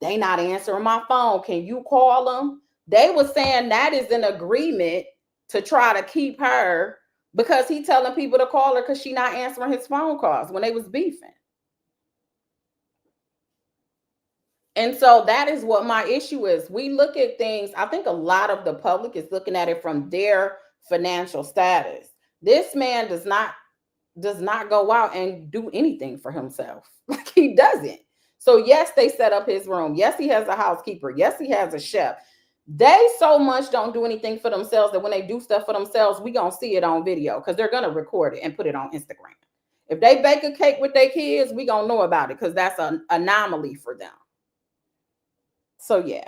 They not answering my phone. Can you call them? They were saying that is an agreement to try to keep her, because he telling people to call her because she not answering his phone calls when they was beefing. And so that is what my issue is. We look at things, I think a lot of the public is looking at it from their financial status. This man does not go out and do anything for himself. Like, he doesn't. So yes, they set up his room. Yes, he has a housekeeper. Yes, he has a chef. They so much don't do anything for themselves that when they do stuff for themselves, we gonna see it on video, because they're gonna record it and put it on Instagram. If they bake a cake with their kids, we gonna know about it, because that's an anomaly for them. So yeah.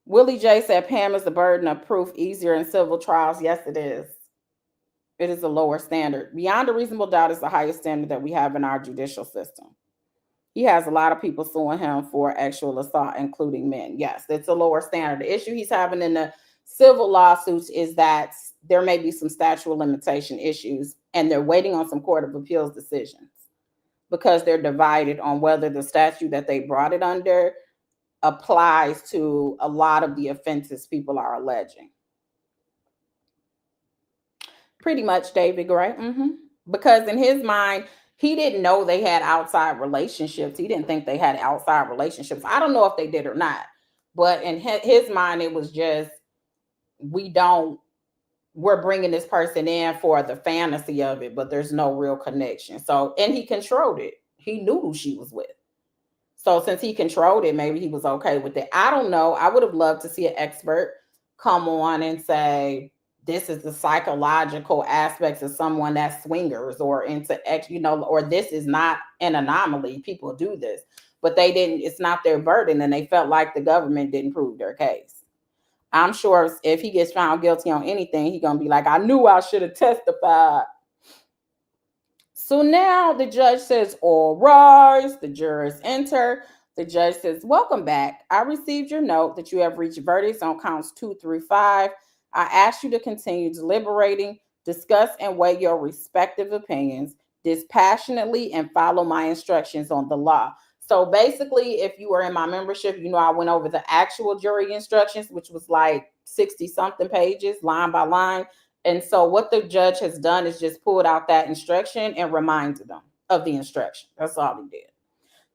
Willie J said, Pam, is the burden of proof easier in civil trials? Yes, it is. It is a lower standard. Beyond a reasonable doubt is the highest standard that we have in our judicial system. He has a lot of people suing him for actual assault, including men. Yes, it's a lower standard. The issue he's having in the civil lawsuits is that there may be some statute of limitation issues, and they're waiting on some court of appeals decisions. because they're divided on whether the statute that they brought it under applies to a lot of the offenses people are alleging. Pretty much, David Gray. Because in his mind, he didn't know they had outside relationships. He didn't think they had outside relationships. I don't know if they did or not. But in his mind, it was just, we're bringing this person in for the fantasy of it, but there's no real connection. So, and he controlled it. He knew who she was with. So since he controlled it, maybe he was okay with it. I don't know. I would have loved to see an expert come on and say, this is the psychological aspects of someone that's swingers or into or this is not an anomaly. People do this, but they didn't. It's not their burden, and they felt like the government didn't prove their case. I'm sure if he gets found guilty on anything, he's gonna be like, I knew I should have testified. So now the judge says, all rise. The jurors enter. The judge says, welcome back. I received your note that you have reached verdicts on counts 2 through 5. I ask you to continue deliberating, discuss and weigh your respective opinions dispassionately and follow my instructions on the law. So basically, if you were in my membership, I went over the actual jury instructions, which was like 60 something pages, line by line. And so what the judge has done is just pulled out that instruction and reminded them of the instruction. That's all he did.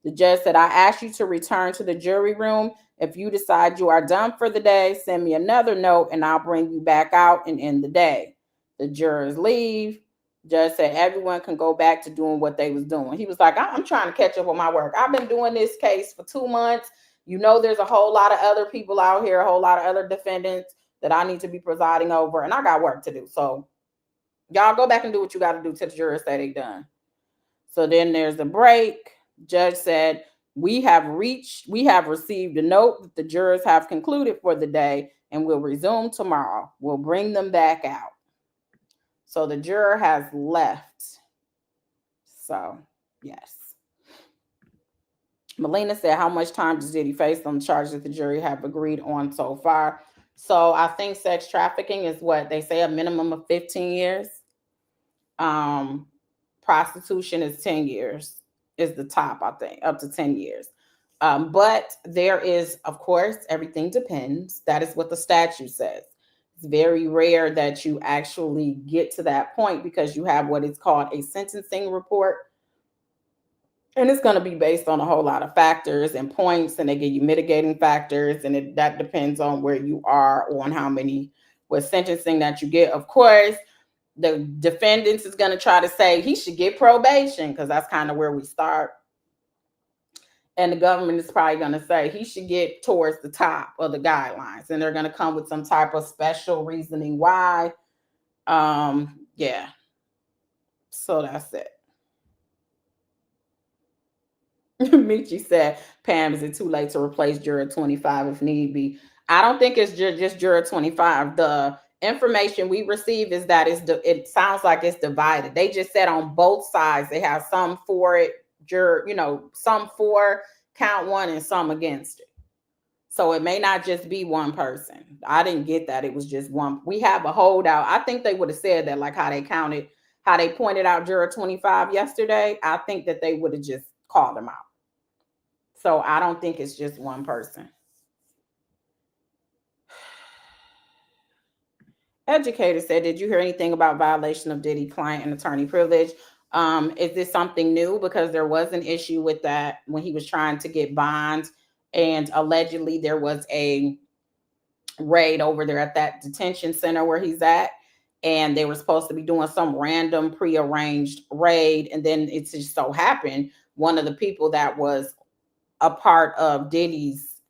The judge said, I ask you to return to the jury room. If you decide you are done for the day, send me another note and I'll bring you back out and end the day. The jurors leave. The judge said everyone can go back to doing what they was doing. He was like, I'm trying to catch up on my work. I've been doing this case for 2 months. There's a whole lot of other people out here, a whole lot of other defendants that I need to be presiding over, and I got work to do. So y'all go back and do what you got to do till the jurors say they done. So then there's a break. Judge said, we have received a note that the jurors have concluded for the day and will resume tomorrow. We'll bring them back out. So the juror has left. So, yes. Melina said, how much time does Diddy face on the charges that the jury have agreed on so far? So I think sex trafficking is what they say, a minimum of 15 years. Prostitution is 10 years, is the top, I think, up to 10 years. But there is, of course, everything depends. That is what the statute says. It's very rare that you actually get to that point because you have what is called a sentencing report. And it's going to be based on a whole lot of factors and points, and they give you mitigating factors, and that depends on where you are on how many with sentencing that you get. Of course, the defendants is going to try to say he should get probation because that's kind of where we start. And the government is probably going to say he should get towards the top of the guidelines, and they're going to come with some type of special reasoning why. Yeah. So that's it. Michi said, Pam, is it too late to replace Juror 25 if need be? I don't think it's just Juror 25. The information we receive is that it sounds like it's divided. They just said on both sides, they have some for it, some for count one and some against it. So it may not just be one person. I didn't get that. It was just one. We have a holdout. I think they would have said that, like how they pointed out Juror 25 yesterday. I think that they would have just called them out. So I don't think it's just one person. Educator said, did you hear anything about violation of Diddy client and attorney privilege? Is this something new? Because there was an issue with that when he was trying to get bonds, and allegedly there was a raid over there at that detention center where he's at, and they were supposed to be doing some random prearranged raid, and then it just so happened one of the people that was a part of Diddy's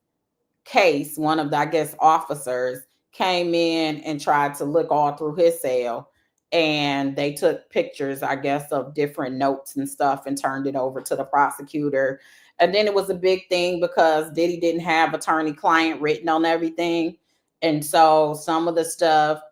case, one of the, I guess, officers, came in and tried to look all through his cell, and they took pictures, I guess, of different notes and stuff and turned it over to the prosecutor. And then it was a big thing because Diddy didn't have attorney-client written on everything. And so some of the stuff,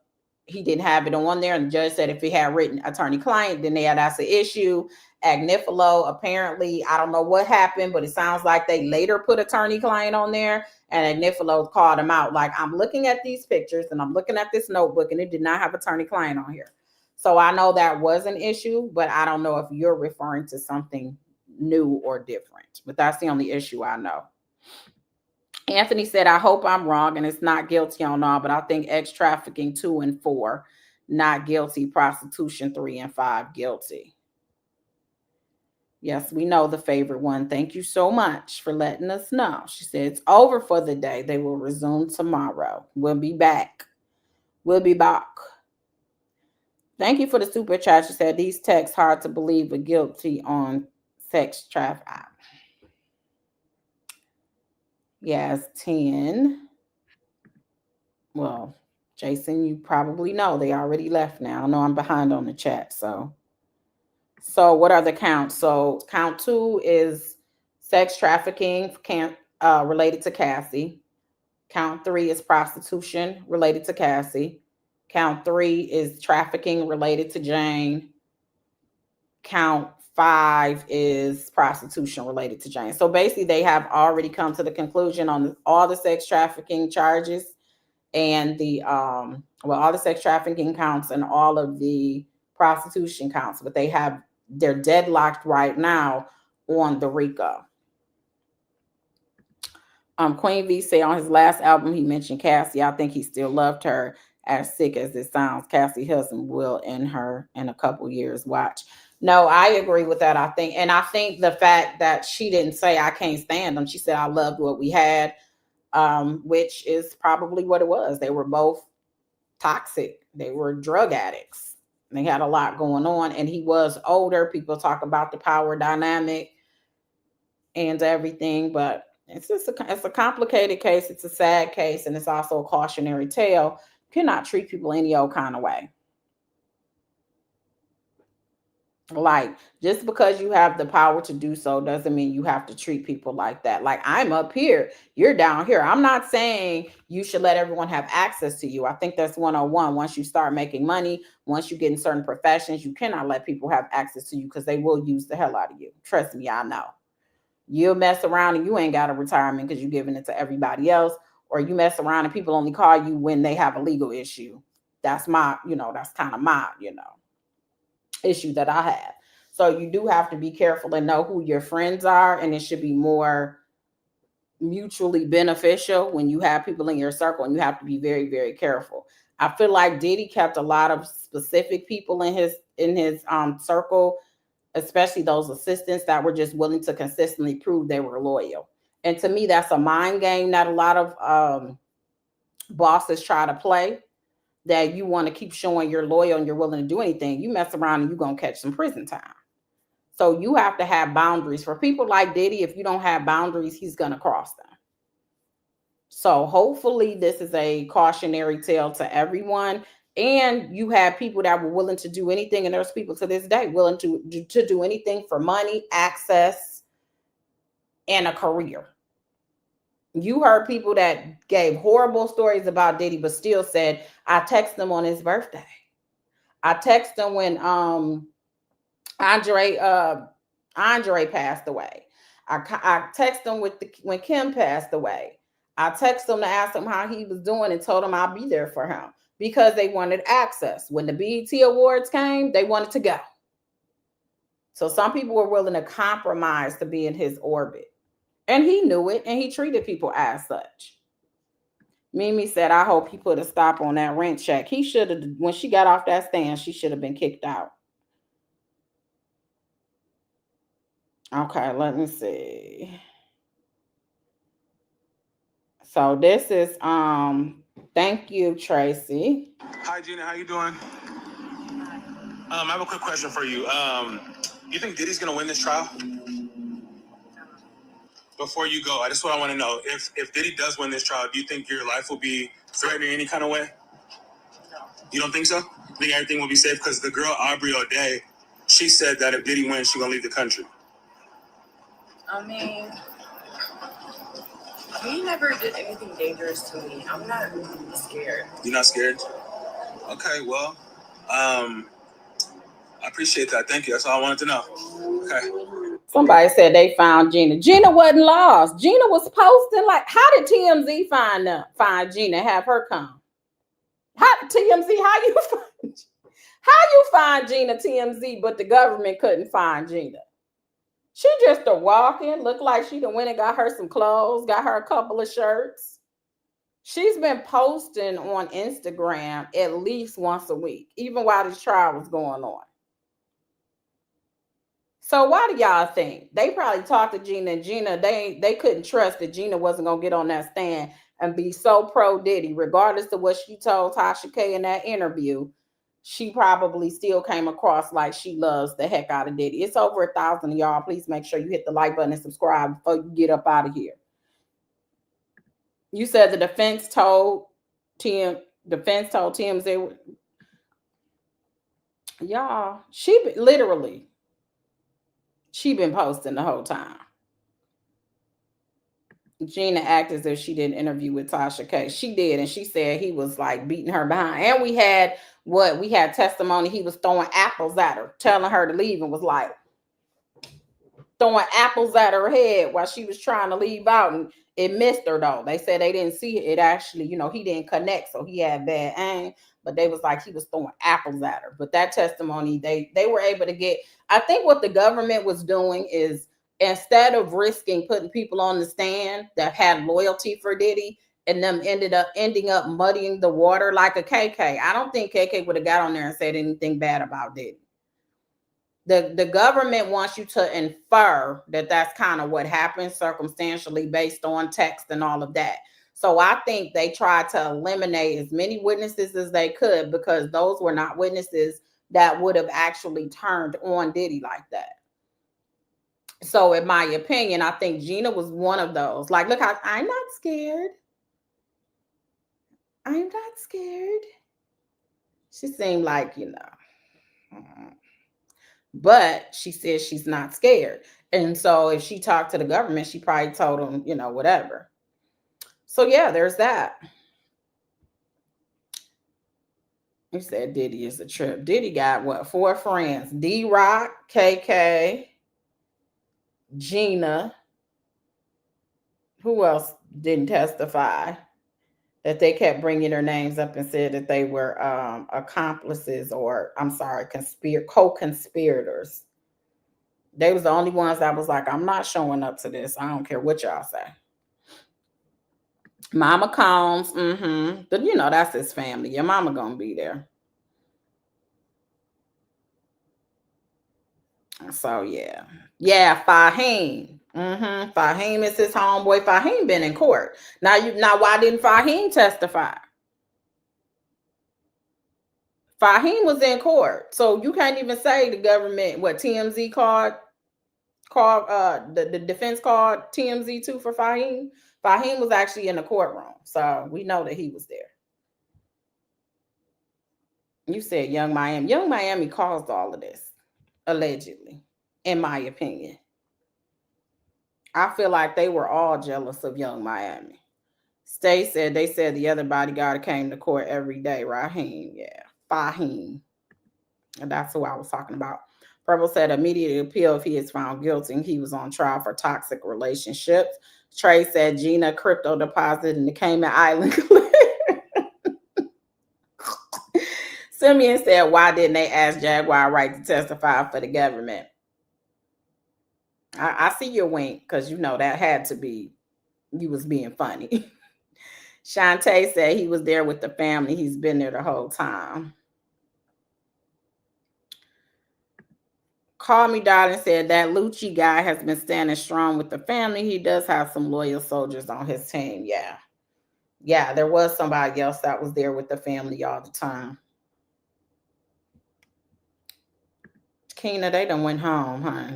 he didn't have it on there. And the judge said if he had written attorney-client, then that's an issue. Agnifilo, apparently, I don't know what happened, but it sounds like they later put attorney-client on there. And Agnifilo called him out, like, I'm looking at these pictures and I'm looking at this notebook, and it did not have attorney-client on here. So I know that was an issue, but I don't know if you're referring to something new or different. But that's the only issue I know. Anthony said, I hope I'm wrong and it's not guilty on all, but I think X trafficking 2 and 4, not guilty. Prostitution 3 and 5, guilty. Yes, we know the favorite one. Thank you so much for letting us know. She said, it's over for the day. They will resume tomorrow. We'll be back. We'll be back. Thank you for the super chat. She said, these texts hard to believe, but guilty on sex trafficking. Yes, 10. Well, Jason, you probably know they already left now. I know I'm behind on the chat. So what are the counts? So count 2 is sex trafficking related to Cassie. Count 3 is prostitution related to Cassie. Count 3 is trafficking related to Jane. Count 5 is prostitution related to Jane. So basically, they have already come to the conclusion on all the sex trafficking charges and the all the sex trafficking counts and all of the prostitution counts, but they're deadlocked right now on the RICO. Queen V say on his last album he mentioned Cassie. I think he still loved her, as sick as it sounds. Cassie Hudson will end her in a couple years. Watch. No, I agree with that. I think the fact that she didn't say I can't stand them. She said I loved what we had, which is probably what it was. They were both toxic. They were drug addicts. They had a lot going on, and he was older. People talk about the power dynamic and everything, but it's a complicated case. It's a sad case, and it's also a cautionary tale. You cannot treat people any old kind of way. Like, just because you have the power to do so doesn't mean you have to treat people like that. Like, I'm up here, you're down here. I'm not saying you should let everyone have access to you. I think that's 101. Once you start making money, once you get in certain professions, you cannot let people have access to you because they will use the hell out of you. Trust me, I know. You'll mess around and you ain't got a retirement because you're giving it to everybody else, or you mess around and people only call you when they have a legal issue. That's my, that's kind of my, issue that I have. So you do have to be careful and know who your friends are, and it should be more mutually beneficial when you have people in your circle, and you have to be very, very careful. I feel like Diddy kept a lot of specific people in his circle, especially those assistants that were just willing to consistently prove they were loyal. And to me, that's a mind game that a lot of bosses try to play, that you want to keep showing you're loyal and you're willing to do anything. You mess around and you're going to catch some prison time. So you have to have boundaries. For people like Diddy, if you don't have boundaries, he's going to cross them. So hopefully this is a cautionary tale to everyone. And you have people that were willing to do anything, and there's people to this day willing to do anything for money, access, and a career. You heard people that gave horrible stories about Diddy, but still said, I texted him on his birthday. I texted him when Andre passed away. I texted him when Kim passed away. I texted him to ask him how he was doing and told him I'll be there for him, because they wanted access. When the BET Awards came, they wanted to go. So some people were willing to compromise to be in his orbit. And he knew it, and he treated people as such. Mimi said, I hope he put a stop on that rent check. He should have, when she got off that stand, she should have been kicked out. Okay, let me see. So this is, thank you, Tracy. Hi, Gina, how you doing? I have a quick question for you. You think Diddy's gonna win this trial? Before you go, I just want to know, if Diddy does win this trial, do you think your life will be threatened in any kind of way? No. You don't think so? You think everything will be safe? Because the girl Aubrey O'Day, she said that if Diddy wins, she's gonna leave the country. I mean, he never did anything dangerous to me. I'm not scared. You're not scared? Okay, well, I appreciate that. Thank you. That's all I wanted to know. Okay. Somebody said they found Gina. Gina wasn't lost. Gina was posting. Like, how did TMZ find Gina, have her come? How you find Gina, TMZ, but the government couldn't find Gina? She just a walking, looked like she done went and got her some clothes, got her a couple of shirts. She's been posting on Instagram at least once a week, even while this trial was going on. So why do y'all think? They probably talked to Gina, and Gina, they couldn't trust that Gina wasn't gonna get on that stand and be so pro Diddy, regardless of what she told Tasha K in that interview. She probably still came across like she loves the heck out of Diddy. It's over 1,000 of y'all. Please make sure you hit the like button and subscribe before you get up out of here. You said the defense told TMZ. Y'all, she been posting the whole time. Gina acted as if she did an interview with Tasha K. She did, and she said he was like beating her behind. And we had testimony. He was throwing apples at her, telling her to leave, and was like throwing apples at her head while she was trying to leave out, and it missed her though. They said they didn't see it. It actually, he didn't connect, so he had bad aim. But they was like he was throwing apples at her. But that testimony, they were able to get. I think what the government was doing is, instead of risking putting people on the stand that had loyalty for Diddy and them ending up muddying the water like a KK. I don't think KK would have got on there and said anything bad about Diddy. The government wants you to infer that that's kind of what happened circumstantially based on text and all of that. So I think they tried to eliminate as many witnesses as they could, because those were not witnesses that would have actually turned on Diddy like that. So in my opinion, I think Gina was one of those. Like, look, I'm not scared. I'm not scared. She seemed like, but she says she's not scared. And so if she talked to the government, she probably told them, whatever. So yeah, there's that. You said Diddy is a trip. Diddy got what? 4 friends: D-Rock, KK, Gina. Who else didn't testify? That they kept bringing their names up and said that they were accomplices, or co-conspirators. They was the only ones that was like, I'm not showing up to this. I don't care what y'all say. Mama Combs, but that's his family. Your mama gonna be there. So yeah, Fahim. Fahim is his homeboy. Fahim been in court. Now why didn't Fahim testify? Fahim was in court, so you can't even say the government what TMZ called the defense called TMZ too for Fahim. Fahim was actually in the courtroom, so we know that he was there. You said Young Miami. Young Miami caused all of this, allegedly, in my opinion. I feel like they were all jealous of Young Miami. Stay said they said the other bodyguard came to court every day. Raheem, yeah, Fahim. And that's who I was talking about. Purple said immediate appeal if he is found guilty. He was on trial for toxic relationships. Trey said Gina crypto deposit in the Cayman Island. Simeon said, why didn't they ask Jaguar Wright to testify for the government? I see your wink, because that had to be, you was being funny. Shantae said he was there with the family. He's been there the whole time. Call Me Darling said that Lucci guy has been standing strong with the family. He does have some loyal soldiers on his team. Yeah, there was somebody else that was there with the family all the time. Keena, they done went home, huh?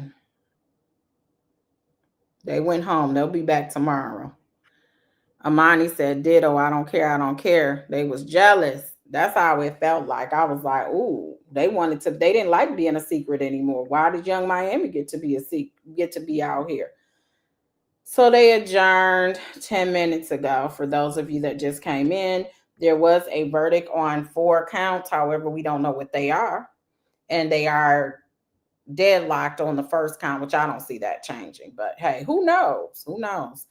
They went home. They'll be back tomorrow. Amani said, ditto, I don't care. They was jealous. That's how it felt like. I was like, ooh, they didn't like being a secret anymore. Why did Young Miami get to be out here? So they adjourned 10 minutes ago. For those of you that just came in, there was a verdict on 4 counts. However, we don't know what they are. And they are deadlocked on the first count, which I don't see that changing. But hey, who knows?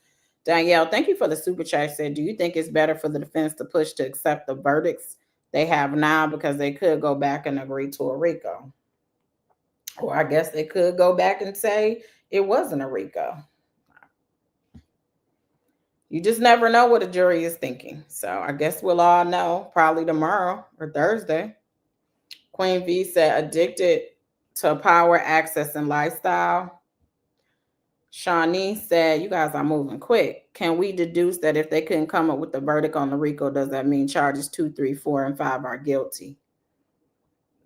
Danielle, thank you for the super chat. Said, do you think it's better for the defense to push to accept the verdicts they have now, because they could go back and agree to a RICO? Or I guess they could go back and say, it wasn't a RICO. You just never know what a jury is thinking. So I guess we'll all know probably tomorrow or Thursday. Queen V said addicted to power, access, and lifestyle. Shawnee said, you guys are moving quick. Can we deduce that if they couldn't come up with the verdict on the RICO, does that mean charges 2, 3, 4, and 5 are guilty?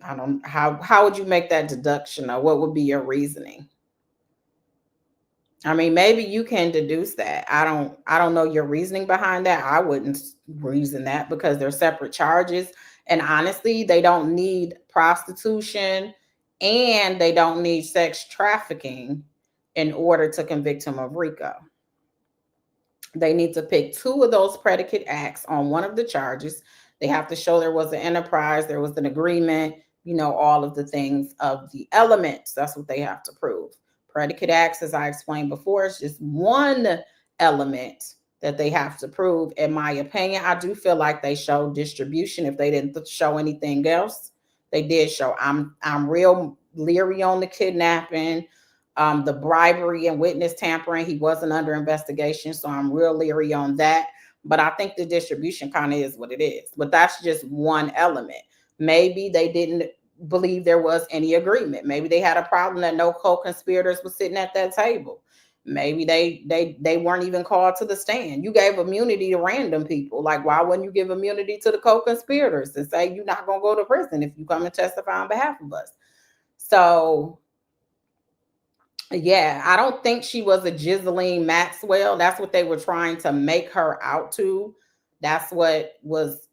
I don't how would you make that deduction, or what would be your reasoning? I mean, maybe you can deduce that. I don't know your reasoning behind that. I wouldn't reason that because they're separate charges. And honestly, they don't need prostitution and they don't need sex trafficking in order to convict him of RICO. They need to pick 2 of those predicate acts on one of the charges. They have to show there was an enterprise, there was an agreement, all of the things of the elements. That's what they have to prove. Predicate acts, as I explained before, is just one element that they have to prove. In my opinion, I do feel like they showed distribution. If they didn't show anything else, they did show. I'm real leery on the kidnapping, the bribery and witness tampering. He wasn't under investigation, so I'm real leery on that. But I think the distribution kind of is what it is. But that's just one element. Maybe they didn't believe there was any agreement. Maybe they had a problem that no co-conspirators were sitting at that table. Maybe they weren't even called to the stand. You gave immunity to random people. Like, why wouldn't you give immunity to the co-conspirators and say you're not going to go to prison if you come and testify on behalf of us? So, yeah, I don't think she was a Ghislaine Maxwell. That's what they were trying to make her out to. That's what was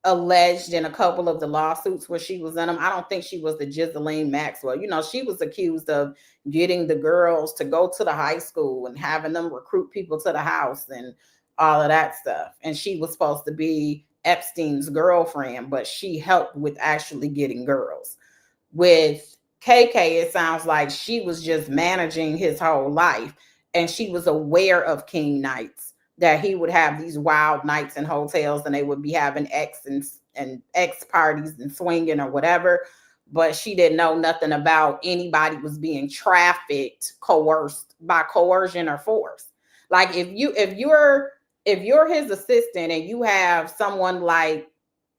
alleged in a couple of the lawsuits where she was in them. I don't think she was the Ghislaine Maxwell. She was accused of getting the girls to go to the high school and having them recruit people to the house and all of that stuff. And she was supposed to be Epstein's girlfriend, but she helped with actually getting girls. With KK, it sounds like she was just managing his whole life, and she was aware of King Nights, that he would have these wild nights in hotels and they would be having X parties and swinging or whatever. But she didn't know nothing about anybody was being trafficked, coerced by coercion or force. Like if you're his assistant and you have someone like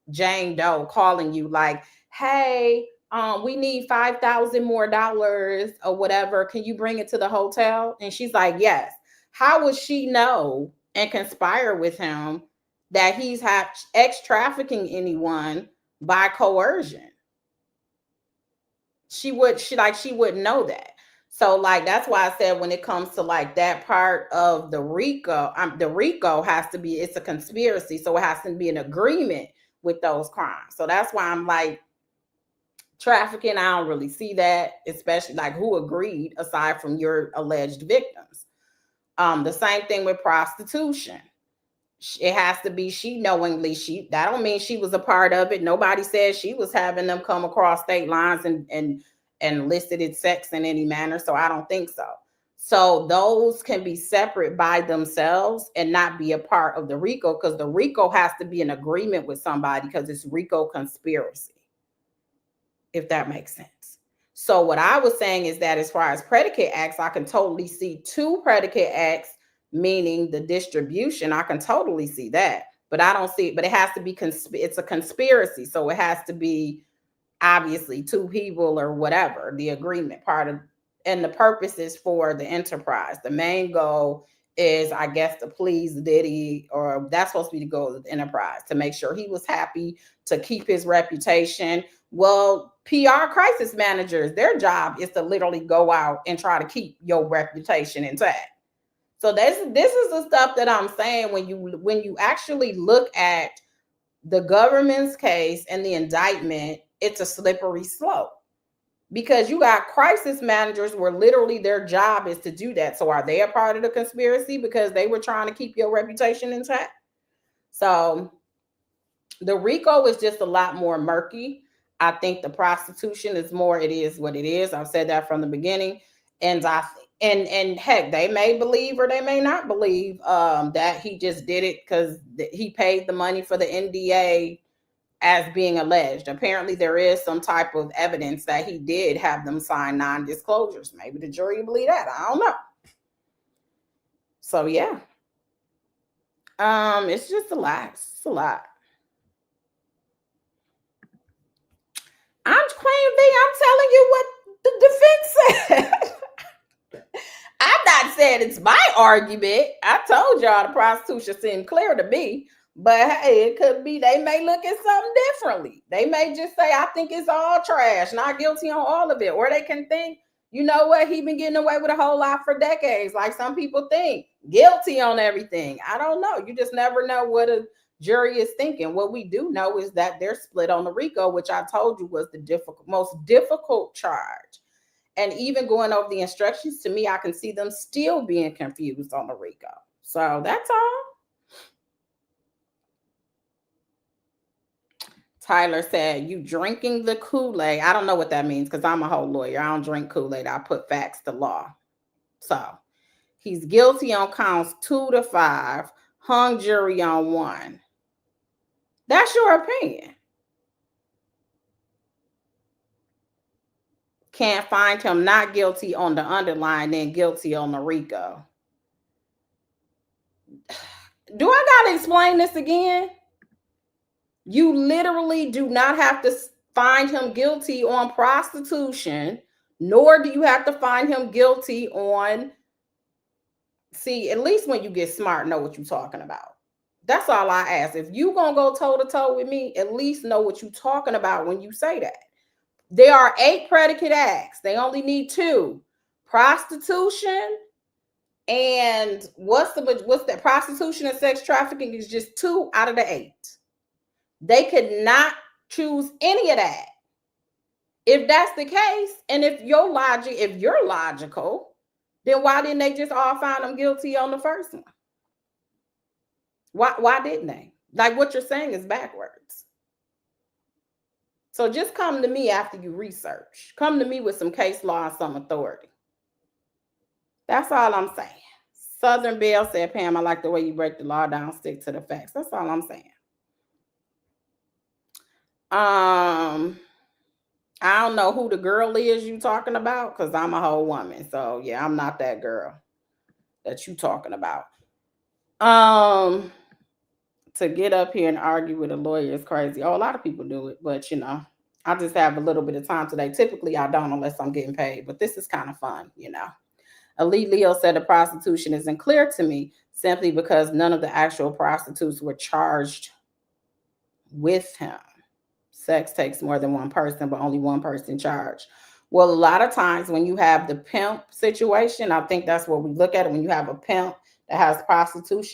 Jane Doe calling you like, hey, we need $5,000 more or whatever. Can you bring it to the hotel? And she's like, yes. How would she know and conspire with him that he's trafficking anyone by coercion? She wouldn't know that. So that's why I said when it comes to that part of the RICO has to be, it's a conspiracy. So it has to be an agreement with those crimes. So that's why I'm like, trafficking, I don't really see that, especially who agreed aside from your alleged victims. The same thing with prostitution. It has to be she knowingly. That don't mean she was a part of it. Nobody says she was having them come across state lines and elicited sex in any manner. So I don't think so. So those can be separate by themselves and not be a part of the RICO, because the RICO has to be an agreement with somebody because it's RICO conspiracy, if that makes sense. So what I was saying is that as far as predicate acts, I can totally see 2 predicate acts, meaning the distribution. I can totally see that, but I don't see it. But it has to be, it's a conspiracy. So it has to be obviously 2 people or whatever, the agreement part of, and the purpose is for the enterprise. The main goal is, I guess, to please Diddy, or that's supposed to be the goal of the enterprise, to make sure he was happy, to keep his reputation. Well, PR crisis managers, their job is to literally go out and try to keep your reputation intact. So this is the stuff that I'm saying when you actually look at the government's case and the indictment, it's a slippery slope. Because you got crisis managers where literally their job is to do that. So are they a part of the conspiracy because they were trying to keep your reputation intact? So the RICO is just a lot more murky. I think the prostitution is more, it is what it is. I've said that from the beginning. And heck, they may believe or they may not believe that he just did it because he paid the money for the NDA as being alleged. Apparently, there is some type of evidence that he did have them sign non-disclosures. Maybe the jury will believe that. I don't know. So yeah. It's just a lot. It's a lot. I'm Queen V. I'm telling you what the defense said. I'm not saying it's my argument. I told y'all the prostitution seemed clear to me. But hey, it could be they may look at something differently. They may just say, I think it's all trash, not guilty on all of it. Or they can think, you know what, he been getting away with a whole lot for decades. Like some people think, guilty on everything. I don't know. You just never know what a jury is thinking. What we do know is that they're split on the RICO, which I told you was the most difficult charge. And even going over the instructions, to me, I can see them still being confused on the RICO. So that's all. Tyler said, you drinking the Kool-Aid. I don't know what that means because I'm a whole lawyer. I don't drink Kool-Aid. I put facts to law. So he's guilty on counts 2 to 5, hung jury on 1. That's your opinion. Can't find him not guilty on the underlying, then guilty on the RICO. Do I got to explain this again? You literally do not have to find him guilty on prostitution, nor do you have to find him guilty on, see, at least when you get smart, know what you're talking about. That's all I ask. If you gonna go toe-to-toe with me, at least know what you're talking about when you say that. There are 8 predicate acts. They only need 2. Prostitution and what's that? Prostitution and sex trafficking is just 2 out of the 8. They could not choose any of that. If that's the case, and if you're logical, then why didn't they just all find them guilty on the first one? Why didn't they? Like what you're saying is backwards. So just come to me after you research. Come to me with some case law and some authority. That's all I'm saying. Southern Belle said, Pam, I like the way you break the law down, stick to the facts. That's all I'm saying. I don't know who the girl is you talking about because I'm a whole woman. So yeah, I'm not that girl that you talking about. To get up here and argue with a lawyer is crazy. Oh, a lot of people do it, but you know, I just have a little bit of time today. Typically, I don't unless I'm getting paid, but this is kind of fun, you know. Elite Leo said the prostitution isn't clear to me simply because none of the actual prostitutes were charged with him. Sex takes more than one person, but only one person charged. Well, a lot of times when you have the pimp situation, I think that's what we look at it. When you have a pimp that has prostitutes,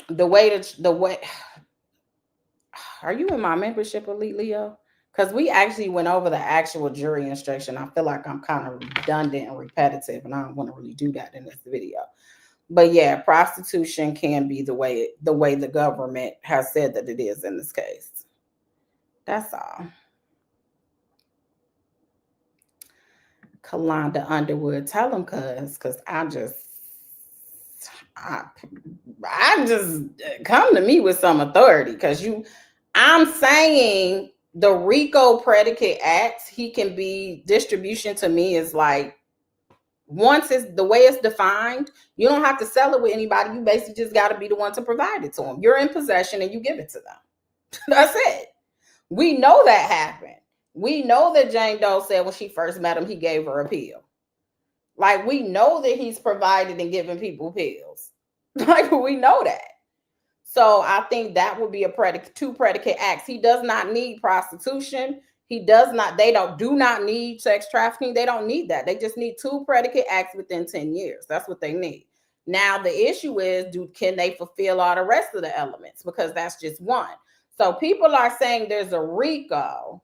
the way are you in my membership, Elite Leo? Because we actually went over the actual jury instruction. I feel like I'm kind of redundant and repetitive, and I don't want to really do that in this video. But yeah, prostitution can be the way the government has said that it is in this case. That's all. Kalonda Underwood, tell them because I just come to me with some authority because I'm saying the RICO predicate acts, he can be distribution to me is like, once it's the way it's defined, you don't have to sell it with anybody. You basically just got to be the one to provide it to them. You're in possession and you give it to them. That's it. We know that happened. We know that Jane Doe said when she first met him, he gave her a pill. Like, we know that he's provided and given people pills. Like, we know that. So I think that would be two predicate acts. He does not need prostitution. They do not need sex trafficking. They don't need that. They just need 2 predicate acts within 10 years. That's what they need. Now, the issue is, can they fulfill all the rest of the elements? Because that's just one. So people are saying there's a RICO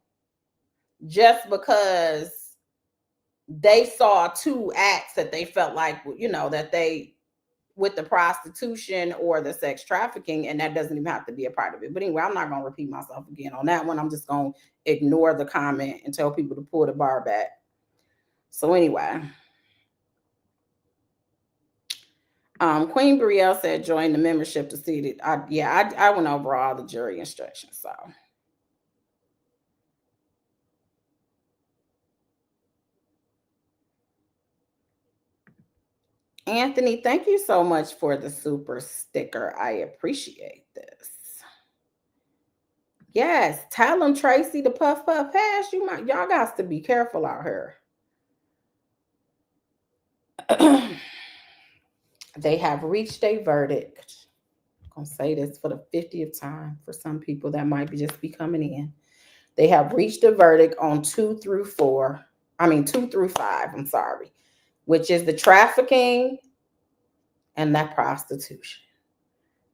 just because they saw 2 acts that they felt like, you know, that they, with the prostitution or the sex trafficking, and that doesn't even have to be a part of it. But anyway, I'm not going to repeat myself again on that one. I'm just going to ignore the comment and tell people to pull the bar back. So anyway, Queen Brielle said, join the membership to see it. I went over all the jury instructions. So. Anthony, thank you so much for the super sticker. I appreciate this. Yes, tell them Tracy to puff pass. Y'all got to be careful out here. They have reached a verdict. I'm gonna say this for the 50th time for some people that might just be coming in. They have reached a verdict on 2 through 5, I'm sorry, which is the trafficking and that prostitution.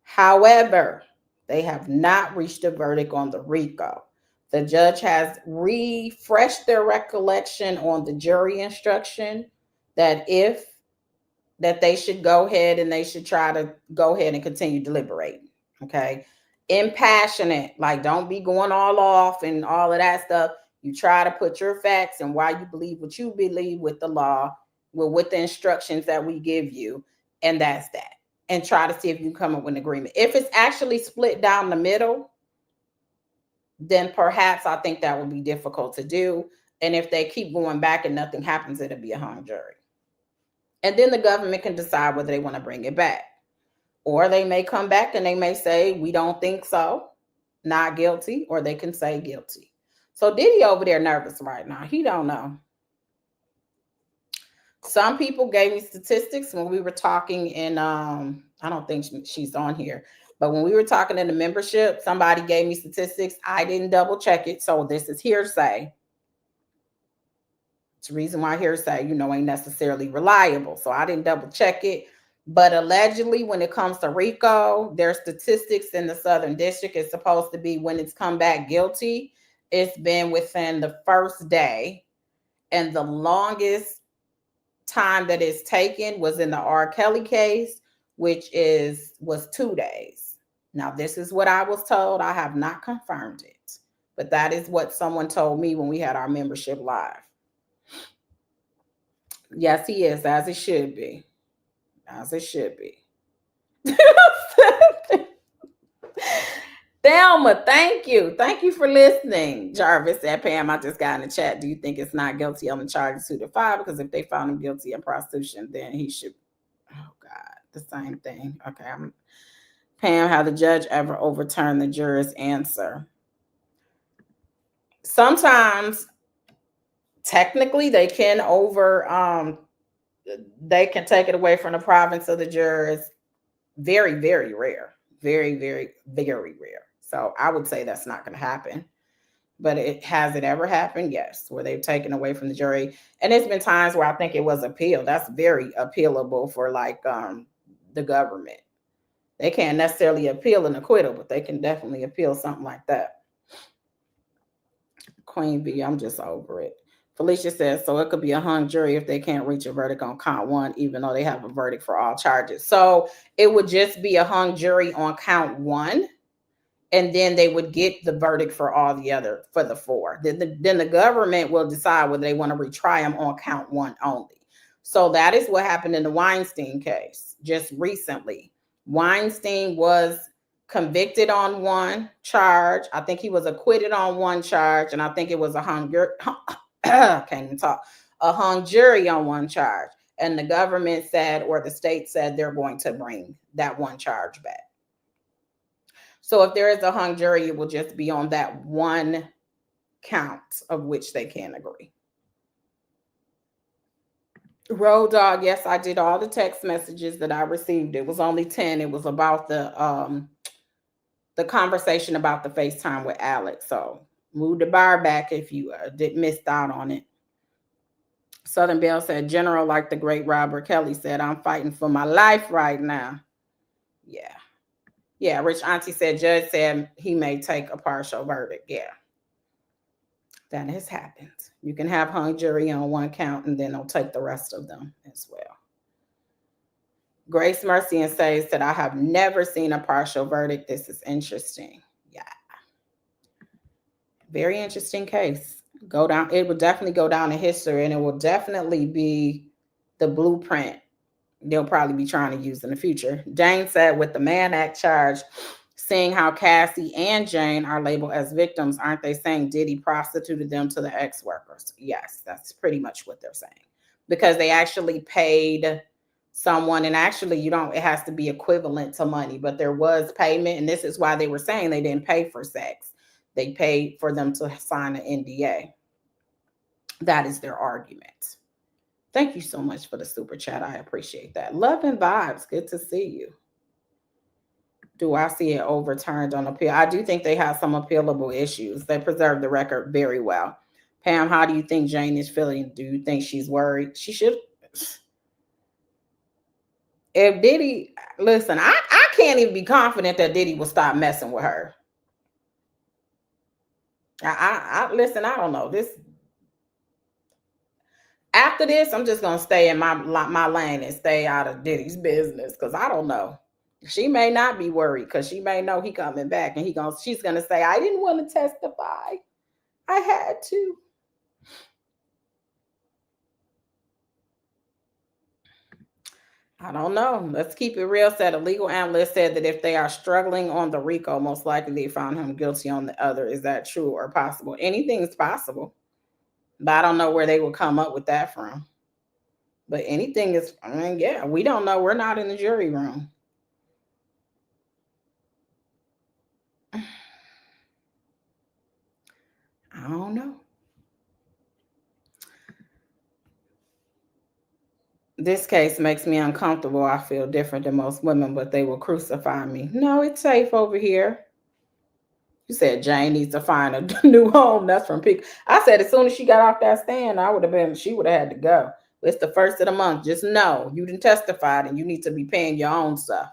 However, they have not reached a verdict on the RICO. The judge has refreshed their recollection on the jury instruction that they should go ahead and they should try to go ahead and continue deliberating. Okay. Impassionate, like don't be going all off and all of that stuff. You try to put your facts and why you believe what you believe with the law, with the instructions that we give you, and that's that. And try to see if you can come up with an agreement. If it's actually split down the middle, then perhaps I think that would be difficult to do. And if they keep going back and nothing happens, it'll be a hung jury. And then the government can decide whether they want to bring it back. Or they may come back and they may say, we don't think so, not guilty, or they can say guilty. So Diddy over there nervous right now. He don't know. Some people gave me statistics when we were talking in, I don't think she's on here, but when we were talking in the membership, somebody gave me statistics. I didn't double check it. So this is hearsay. It's the reason why hearsay, ain't necessarily reliable. So I didn't double check it. But allegedly, when it comes to RICO, their statistics in the Southern District is supposed to be when it's come back guilty, it's been within the first day. And the longest time that it's taken was in the R. Kelly case, which was 2 days. Now, this is what I was told. I have not confirmed it, but that is what someone told me when we had our membership live. Yes, he is, as it should be. As it should be. Thelma, thank you. Thank you for listening. Jarvis said, Pam, I just got in the chat. Do you think it's not guilty on the charges 2 to 5? Because if they found him guilty of prostitution, then he should. Oh, God, the same thing. Okay. Pam, how the judge ever overturned the juror's answer? Sometimes, technically, they can they can take it away from the province of the jurors. Very, very rare. Very, very, very rare. So I would say that's not going to happen. But has it ever happened? Yes, where they've taken away from the jury. And there's been times where I think it was appealed. That's very appealable for the government. They can't necessarily appeal an acquittal, but they can definitely appeal something like that. Queen B, I'm just over it. Felicia says, so it could be a hung jury if they can't reach a verdict on count 1, even though they have a verdict for all charges. So it would just be a hung jury on count 1, and then they would get the verdict for all for the 4. Then the government will decide whether they want to retry them on count 1 only. So that is what happened in the Weinstein case just recently. Weinstein was convicted on 1 charge. I think he was acquitted on 1 charge, and I think it was a hung jury on 1 charge. And the government said, or the state said, they're going to bring that 1 charge back. So if there is a hung jury, it will just be on that 1 count of which they can agree. Road Dog, yes, I did all the text messages that I received. It was only 10. It was about the conversation about the FaceTime with Alex. So move the bar back if you missed out on it. Southern Belle said, General, like the great Robert Kelly said, I'm fighting for my life right now. Yeah. Yeah, Rich Auntie said, Judge said he may take a partial verdict. Yeah. That has happened. You can have hung jury on 1 count, and then they'll take the rest of them as well. Grace Mercy and says that I have never seen a partial verdict. This is interesting. Yeah. Very interesting case. It will definitely go down in history, and it will definitely be the blueprint they'll probably be trying to use in the future. Jane said, with the Mann Act charge, seeing how Cassie and Jane are labeled as victims, aren't they saying Diddy prostituted them to the ex-workers? Yes, that's pretty much what they're saying. Because they actually paid someone, and actually it has to be equivalent to money, but there was payment, and this is why they were saying they didn't pay for sex. They paid for them to sign an NDA. That is their argument. Thank you so much for the super chat. I appreciate that. Love and vibes. Good to see you. Do I see it overturned on appeal? I do think they have some appealable issues. They preserve the record very well. Pam, how do you think Jane is feeling? Do you think she's worried? She should. If Diddy, listen, I can't even be confident that Diddy will stop messing with her. I listen, I don't know. After this, I'm just gonna stay in my lane and stay out of Diddy's business, because I don't know. She may not be worried, because she may know he coming back, and she's gonna say, I didn't want to testify. I had to. I don't know. Let's keep it real. Said a legal analyst said that if they are struggling on the RICO, most likely they found him guilty on the other. Is that true or possible? Anything is possible. But I don't know where they will come up with that from. But anything is, I mean, yeah, we don't know. We're not in the jury room. I don't know. This case makes me uncomfortable. I feel different than most women, but they will crucify me. No, it's safe over here. You said Jane needs to find a new home. That's from Peak. I said as soon as she got off that stand, she would have had to go. It's the first of the month. Just know you didn't testify, and you need to be paying your own stuff.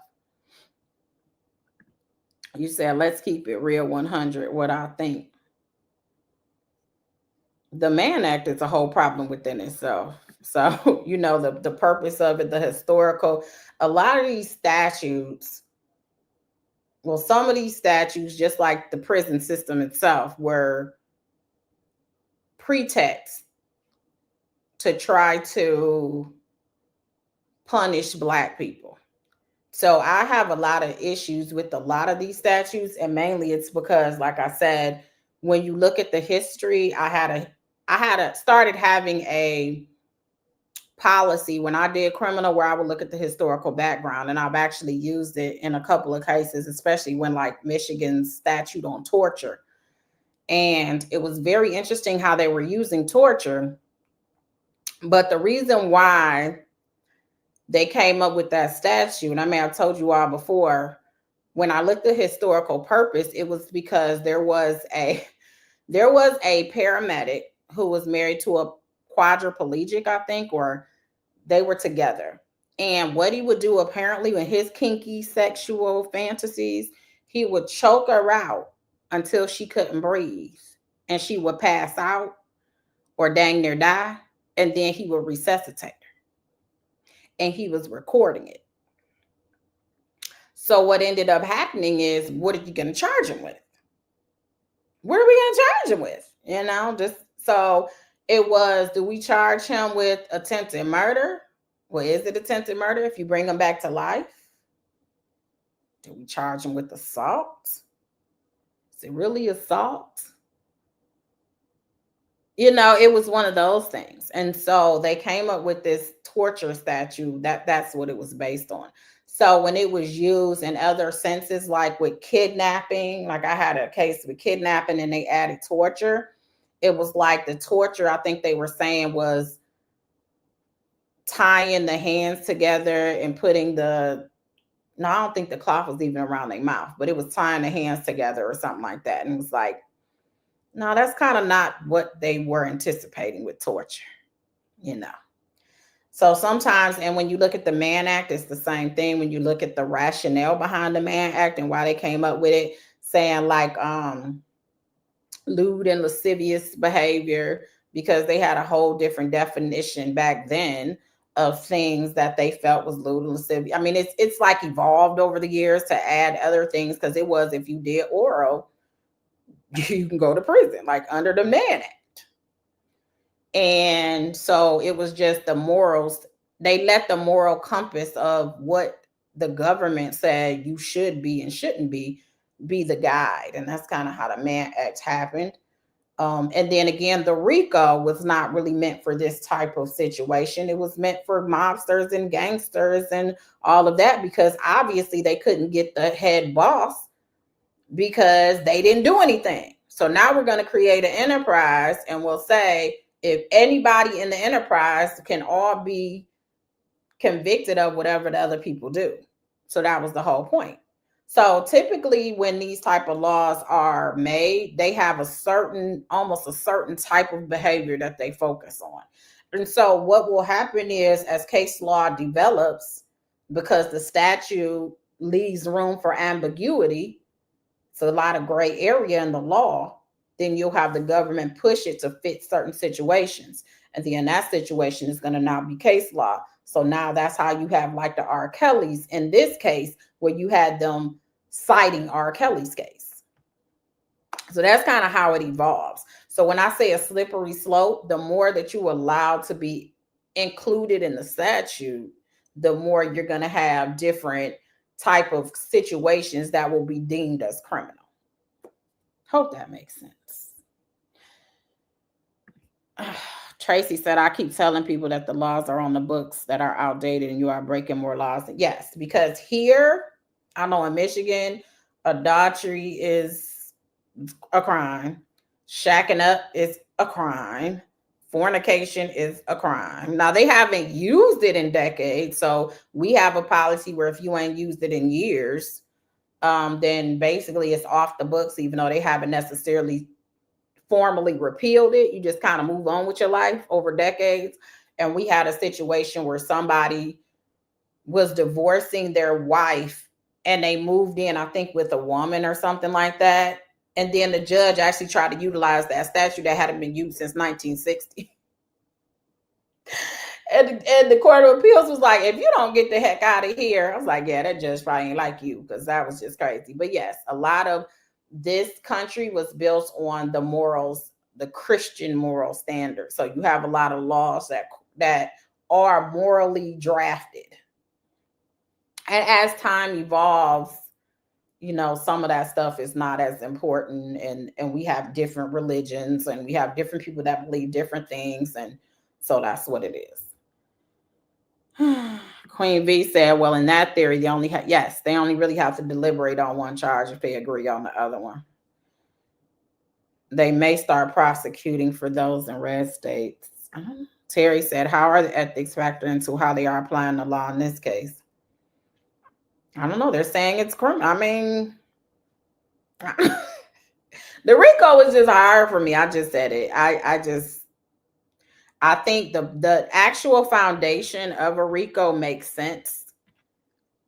You said, let's keep it real 100, what I think. The Mann Act is a whole problem within itself. So, the purpose of it, the historical, a lot of these statutes, well, some of these statutes, just like the prison system itself, were pretext to try to punish Black people. So I have a lot of issues with a lot of these statutes, and mainly it's because, like I said, when you look at the history, I started having a policy when I did criminal where I would look at the historical background, and I've actually used it in a couple of cases, especially when like Michigan's statute on torture. And it was very interesting how they were using torture. But the reason why they came up with that statute, and I mean, I've told you all before, when I looked at historical purpose, it was because there was a paramedic who was married to a quadriplegic, I think, or they were together. And what he would do apparently in his kinky sexual fantasies, he would choke her out until she couldn't breathe, and she would pass out or dang near die, and then he would resuscitate her. And he was recording it. So what ended up happening is, what are you going to charge him with? What are we going to charge him with? So it was, do we charge him with attempted murder? Well, is it attempted murder if you bring him back to life? Do we charge him with assault? Is it really assault? It was one of those things. And so they came up with this torture statute. That's what it was based on. So when it was used in other senses, like with kidnapping, like I had a case with kidnapping and they added torture. It was like the torture, I think they were saying, was tying the hands together and putting I don't think the cloth was even around their mouth, but it was tying the hands together or something like that. And it was like, no, that's kind of not what they were anticipating with torture, So sometimes, and when you look at the Mann Act, it's the same thing. When you look at the rationale behind the Mann Act and why they came up with it, saying like lewd and lascivious behavior, because they had a whole different definition back then of things that they felt was lewd and lascivious. I mean, it's like evolved over the years to add other things, because it was, if you did oral, you can go to prison, like under the Mann Act. And so it was just the morals they let the moral compass of what the government said you should be and shouldn't be the guide. And that's kind of how the Mann Act happened. And then again, the RICO was not really meant for this type of situation. It was meant for mobsters and gangsters and all of that, because obviously they couldn't get the head boss because they didn't do anything. So now we're going to create an enterprise, and we'll say if anybody in the enterprise can all be convicted of whatever the other people do. So that was the whole point. So typically when these type of laws are made, they have almost a certain type of behavior that they focus on. And so what will happen is, as case law develops, because the statute leaves room for ambiguity, so a lot of gray area in the law, then you'll have the government push it to fit certain situations. And then that situation is going to now be case law. So now that's how you have like the R. Kelly's in this case, where you had them citing R. Kelly's case. So that's kind of how it evolves. So when I say a slippery slope, the more that you allow to be included in the statute, the more you're going to have different type of situations that will be deemed as criminal. Hope that makes sense. Tracy said, I keep telling people that the laws are on the books that are outdated and you are breaking more laws. Yes, because here, I know in Michigan, adultery is a crime. Shacking up is a crime. Fornication is a crime. Now, they haven't used it in decades. So we have a policy where if you ain't used it in years, then basically it's off the books, even though they haven't necessarily formally repealed it. You just kind of move on with your life over decades. And we had a situation where somebody was divorcing their wife and they moved in, I think, with a woman or something like that. And then the judge actually tried to utilize that statute that hadn't been used since 1960. And the Court of Appeals was like, if you don't get the heck out of here, I was like, yeah, that judge probably ain't like you, because that was just crazy. But yes, a lot of this country was built on the morals, the Christian moral standard. So you have a lot of laws that are morally drafted. And as time evolves, you know, some of that stuff is not as important. And we have different religions and we have different people that believe different things. And so that's what it is. Queen V said, well, in that theory, they only really have to deliberate on one charge if they agree on the other one. They may start prosecuting for those in red states. Terry said, how are the ethics factored into how they are applying the law in this case? I don't know. They're saying it's criminal. I mean, the RICO is just hard for me. I just said it. I think the actual foundation of a RICO makes sense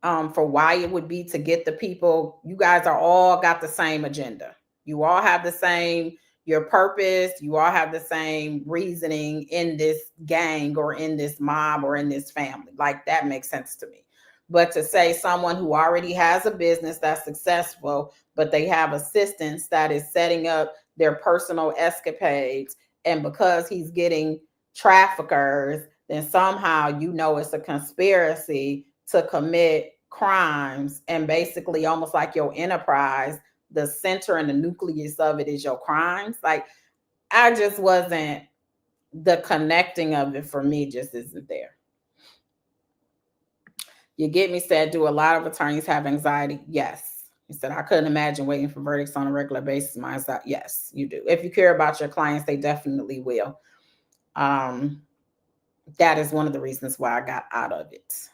for why it would be to get the people. You guys are all got the same agenda. You all have the same, your purpose. You all have the same reasoning in this gang or in this mob or in this family. Like, that makes sense to me. But to say someone who already has a business that's successful, but they have assistants that is setting up their personal escapades, and because he's getting traffickers, then somehow you know it's a conspiracy to commit crimes, and basically almost like your enterprise, the center and the nucleus of it is your crimes. Like, I just wasn't, the connecting of it for me just isn't there. You get me said, do a lot of attorneys have anxiety? Yes. He said, I couldn't imagine waiting for verdicts on a regular basis. Mine's that. Yes, you do. If you care about your clients, they definitely will. That is one of the reasons why I got out of it.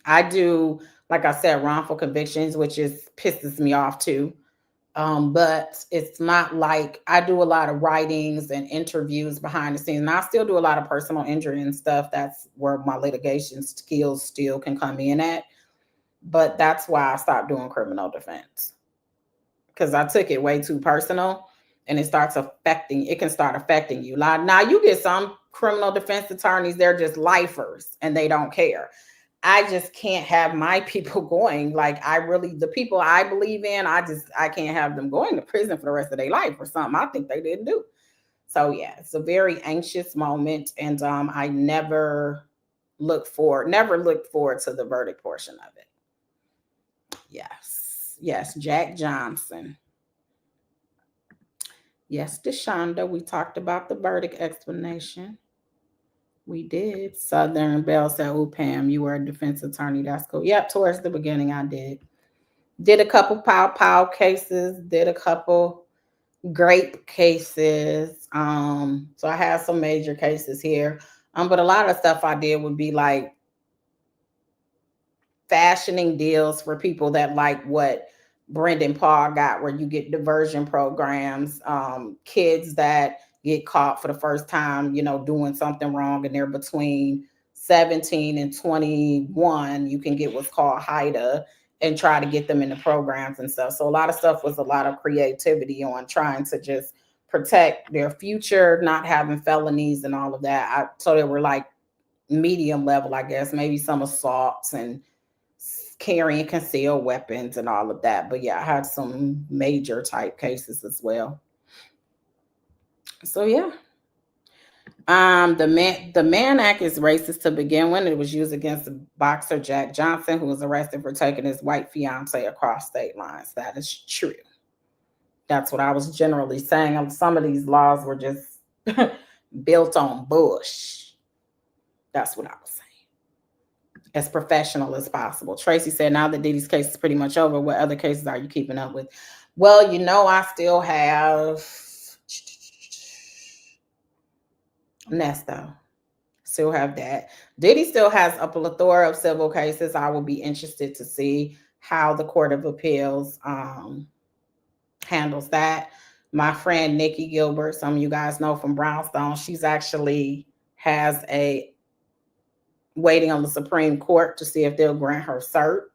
I do, like I said, wrongful convictions, which pisses me off too. But it's not like, I do a lot of writings and interviews behind the scenes, and I still do a lot of personal injury and stuff. That's where my litigation skills still can come in at. But that's why I stopped doing criminal defense, because I took it way too personal, and it can start affecting you. Now you get some criminal defense attorneys, they're just lifers and they don't care. I just can't have my people going. Like, the people I believe in, I can't have them going to prison for the rest of their life for something I think they didn't do. So yeah, it's a very anxious moment. And I never never looked forward to the verdict portion of it. Yes, Jack Johnson. Yes, Deshonda, we talked about the verdict explanation. We did. Southern Bell said, "Oh, Pam, you were a defense attorney. That's cool." Yep, towards the beginning, I did. Did a couple pow cases. Did a couple grape cases. So I have some major cases here. But a lot of stuff I did would be like fashioning deals for people that like what Brendan Paul got, where you get diversion programs, kids that get caught for the first time, doing something wrong, and they're between 17 and 21. You can get what's called HIDA and try to get them into programs and stuff. So a lot of stuff was a lot of creativity on trying to just protect their future, not having felonies and all of that. So they were like medium level, I guess, maybe some assaults and carrying concealed weapons and all of that. But yeah, I had some major type cases as well. So yeah. The Mann Act is racist to begin with. It was used against the boxer Jack Johnson, who was arrested for taking his white fiance across state lines. That is true. That's what I was generally saying. Some of these laws were just built on bush. That's what I was saying. As professional as possible. Tracy said, now that Diddy's case is pretty much over, what other cases are you keeping up with? Well, I still have Nesto. Still have that. Diddy still has a plethora of civil cases. I will be interested to see how the Court of Appeals handles that. My friend Nikki Gilbert, some of you guys know from Brownstone, she's actually has a waiting on the Supreme Court to see if they'll grant her cert.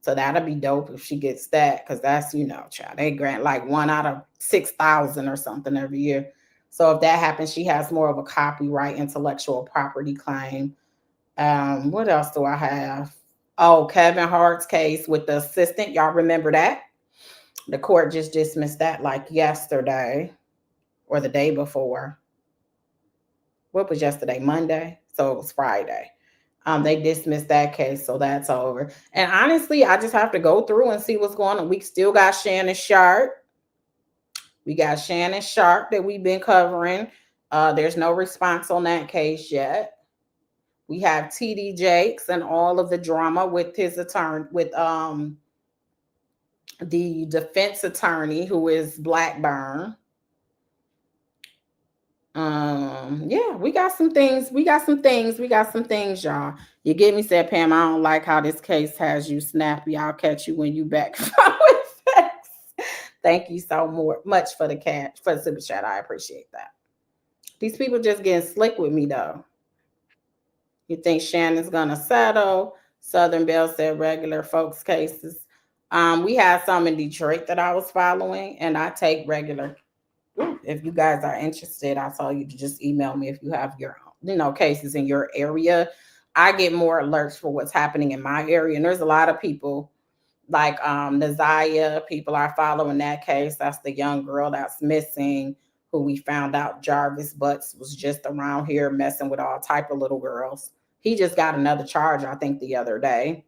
So that'll be dope if she gets that, because that's, child, they grant like 1 out of 6,000 or something every year. So if that happens, she has more of a copyright intellectual property claim. What else do I have? Oh, Kevin Hart's case with the assistant. Y'all remember that? The court just dismissed that like yesterday or the day before. What was yesterday? Monday? So it was Friday. They dismissed that case, so that's over. And honestly, I just have to go through and see what's going on. We still got Shannon Sharp. We got Shannon Sharp that we've been covering. There's no response on that case yet. We have TD Jakes and all of the drama with his attorney, with the defense attorney who is Blackburn. Yeah, we got some things, y'all. You get me, said Pam, I don't like how this case has you snappy. I'll catch you when you back with sex. Thank you so much for the super chat. I appreciate that. These people just getting slick with me though. You think Shannon's gonna settle? Southern Bell said regular folks cases. We had some in Detroit that I was following, and I take regular. If you guys are interested, I tell you to just email me if you have your cases in your area. I get more alerts for what's happening in my area, and there's a lot of people like Nazaya. People are following that case. That's the young girl that's missing, who we found out Jarvis Butts was just around here messing with all type of little girls. He just got another charge, I think, the other day.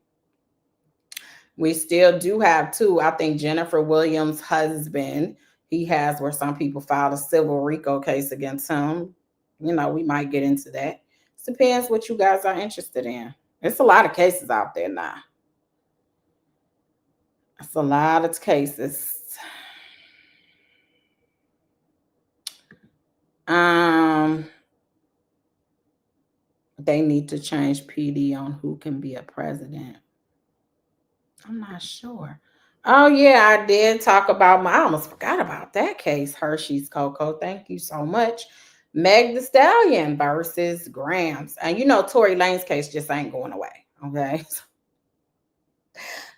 We still do have two. I think Jennifer Williams' husband, he has where some people filed a civil RICO case against him. We might get into that. It depends what you guys are interested in. There's a lot of cases out there now. It's a lot of cases. They need to change PD on who can be a president. I'm not sure. Oh, yeah, I did talk about I almost forgot about that case, Hershey's Cocoa. Thank you so much. Meg Thee Stallion versus Grams. And Tory Lanez case just ain't going away, okay?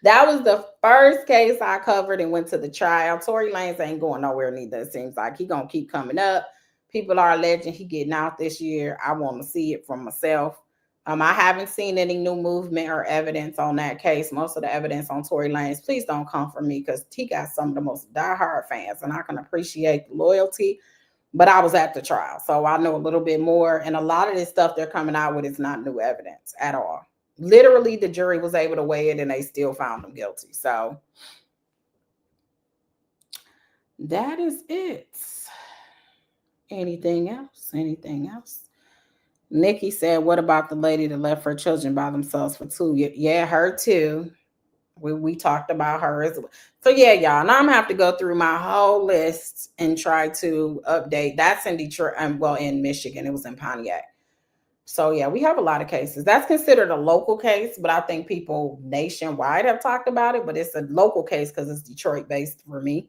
That was the first case I covered and went to the trial. Tory Lanez ain't going nowhere neither, it seems like. He going to keep coming up. People are alleging he getting out this year. I want to see it for myself. I haven't seen any new movement or evidence on that case. Most of the evidence on Tory Lanez, please don't come from me, because he got some of the most diehard fans, and I can appreciate the loyalty. but I was at the trial, so I know a little bit more. And a lot of this stuff they're coming out with is not new evidence at all. Literally, the jury was able to weigh it and they still found him guilty. So that is it. Anything else? Anything else? Nikki said, what about the lady that left her children by themselves for 2 years? Yeah, her too. We talked about her as well. So yeah, y'all. Now I'm gonna have to go through my whole list and try to update. That's in Detroit, well, in Michigan. It was in Pontiac. So yeah, we have a lot of cases. That's considered a local case, but I think people nationwide have talked about it. But it's a local case because it's Detroit based for me.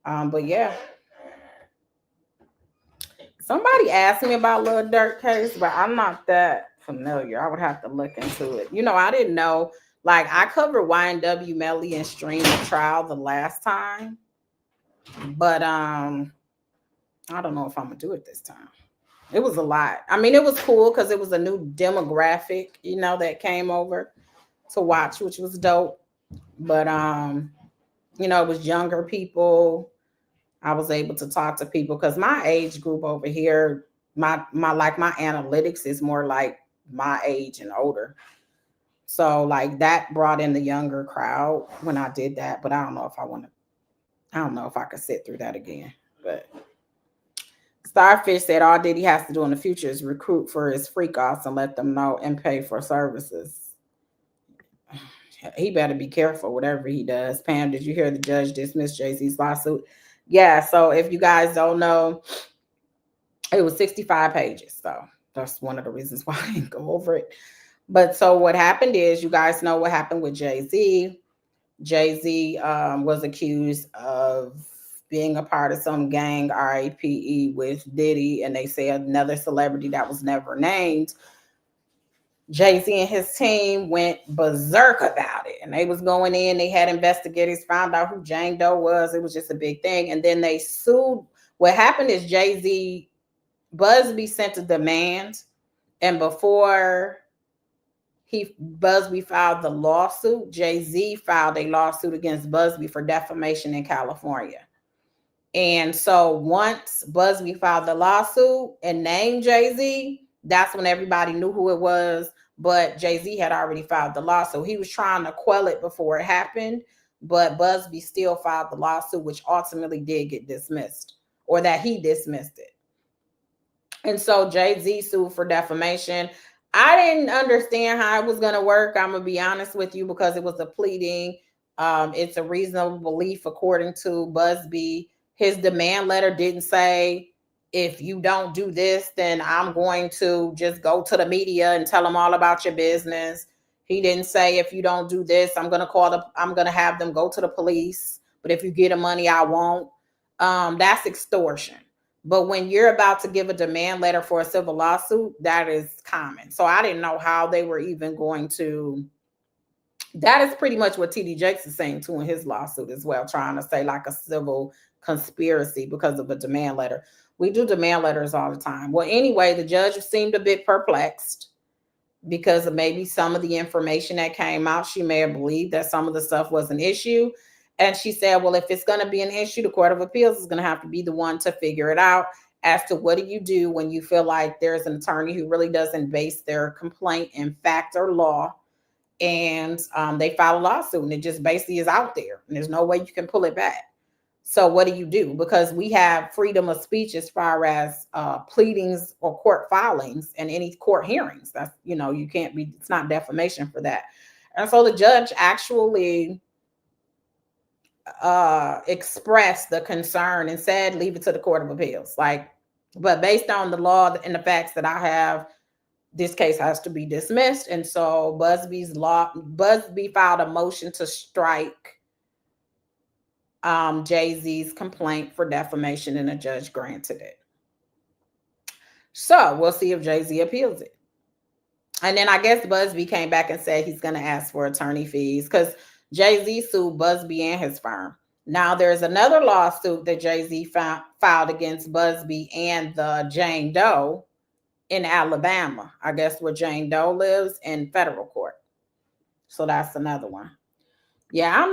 But yeah. Somebody asked me about Lil Durk case, but I'm not that familiar. I would have to look into it. You know, I didn't know. Like, I covered YNW Melly and Stream the trial the last time, but I don't know if I'm gonna do it this time. It was a lot. I mean, it was cool because it was a new demographic, you know, that came over to watch, which was dope. But you know, it was younger people. I was able to talk to people because my age group over here, my analytics is more like my age and older. So like that brought in the younger crowd when I did that. But I don't know if I could sit through that again. But Starfish said all Diddy has to do in the future is recruit for his freak offs and let them know and pay for services. He better be careful, whatever he does. Pam, did you hear the judge dismiss Jay-Z's lawsuit? Yeah, so if you guys don't know, it was 65 pages. So that's one of the reasons why I didn't go over it. But so what happened is, you guys know what happened with Jay-Z. Jay-Z was accused of being a part of some gang, RIPE, with Diddy, and they say another celebrity that was never named. Jay-Z and his team went berserk about it, and they was going in. They had investigators, found out who Jane Doe was. It was just a big thing. And then they sued. What happened is Busby sent a demand, and before Busby filed the lawsuit, Jay-Z filed a lawsuit against Busby for defamation in California. And so once Busby filed the lawsuit and named Jay-Z, that's when everybody knew who it was. But Jay-Z had already filed the lawsuit. He was trying to quell it before it happened, but Busby still filed the lawsuit, which ultimately did get dismissed, or that he dismissed it. And so Jay-Z sued for defamation. I didn't understand how it was going to work. I'm going to be honest with you, because it was a pleading. It's a reasonable belief, according to Busby. His demand letter didn't say, if you don't do this, then I'm going to just go to the media and tell them all about your business. He didn't say, if you don't do this, I'm going to have them go to the police. But if you get the money, I won't. That's extortion. But when you're about to give a demand letter for a civil lawsuit, that is common. So I didn't know how they were even going to. That is pretty much what TD Jakes is saying too in his lawsuit as well, trying to say like a civil conspiracy because of a demand letter. We do demand letters all the time. Well, anyway, the judge seemed a bit perplexed because of maybe some of the information that came out. She may have believed that some of the stuff was an issue. And she said, well, if it's going to be an issue, the Court of Appeals is going to have to be the one to figure it out as to what do you do when you feel like there's an attorney who really doesn't base their complaint in fact or law. And they file a lawsuit and it just basically is out there and there's no way you can pull it back. So what do you do? Because we have freedom of speech as far as pleadings or court filings and any court hearings. That's, you can't be, it's not defamation for that. And so the judge actually expressed the concern and said, leave it to the Court of Appeals. But based on the law and the facts that I have, this case has to be dismissed. And so Busby filed a motion to strike Jay-Z's complaint for defamation, and a judge granted it. So we'll see if Jay-Z appeals it. And then I guess Busby came back and said he's going to ask for attorney fees because Jay-Z sued Busby and his firm. Now there's another lawsuit that Jay-Z filed against Busby and the Jane Doe in Alabama, I guess where Jane Doe lives, in federal court. So that's another one. Yeah,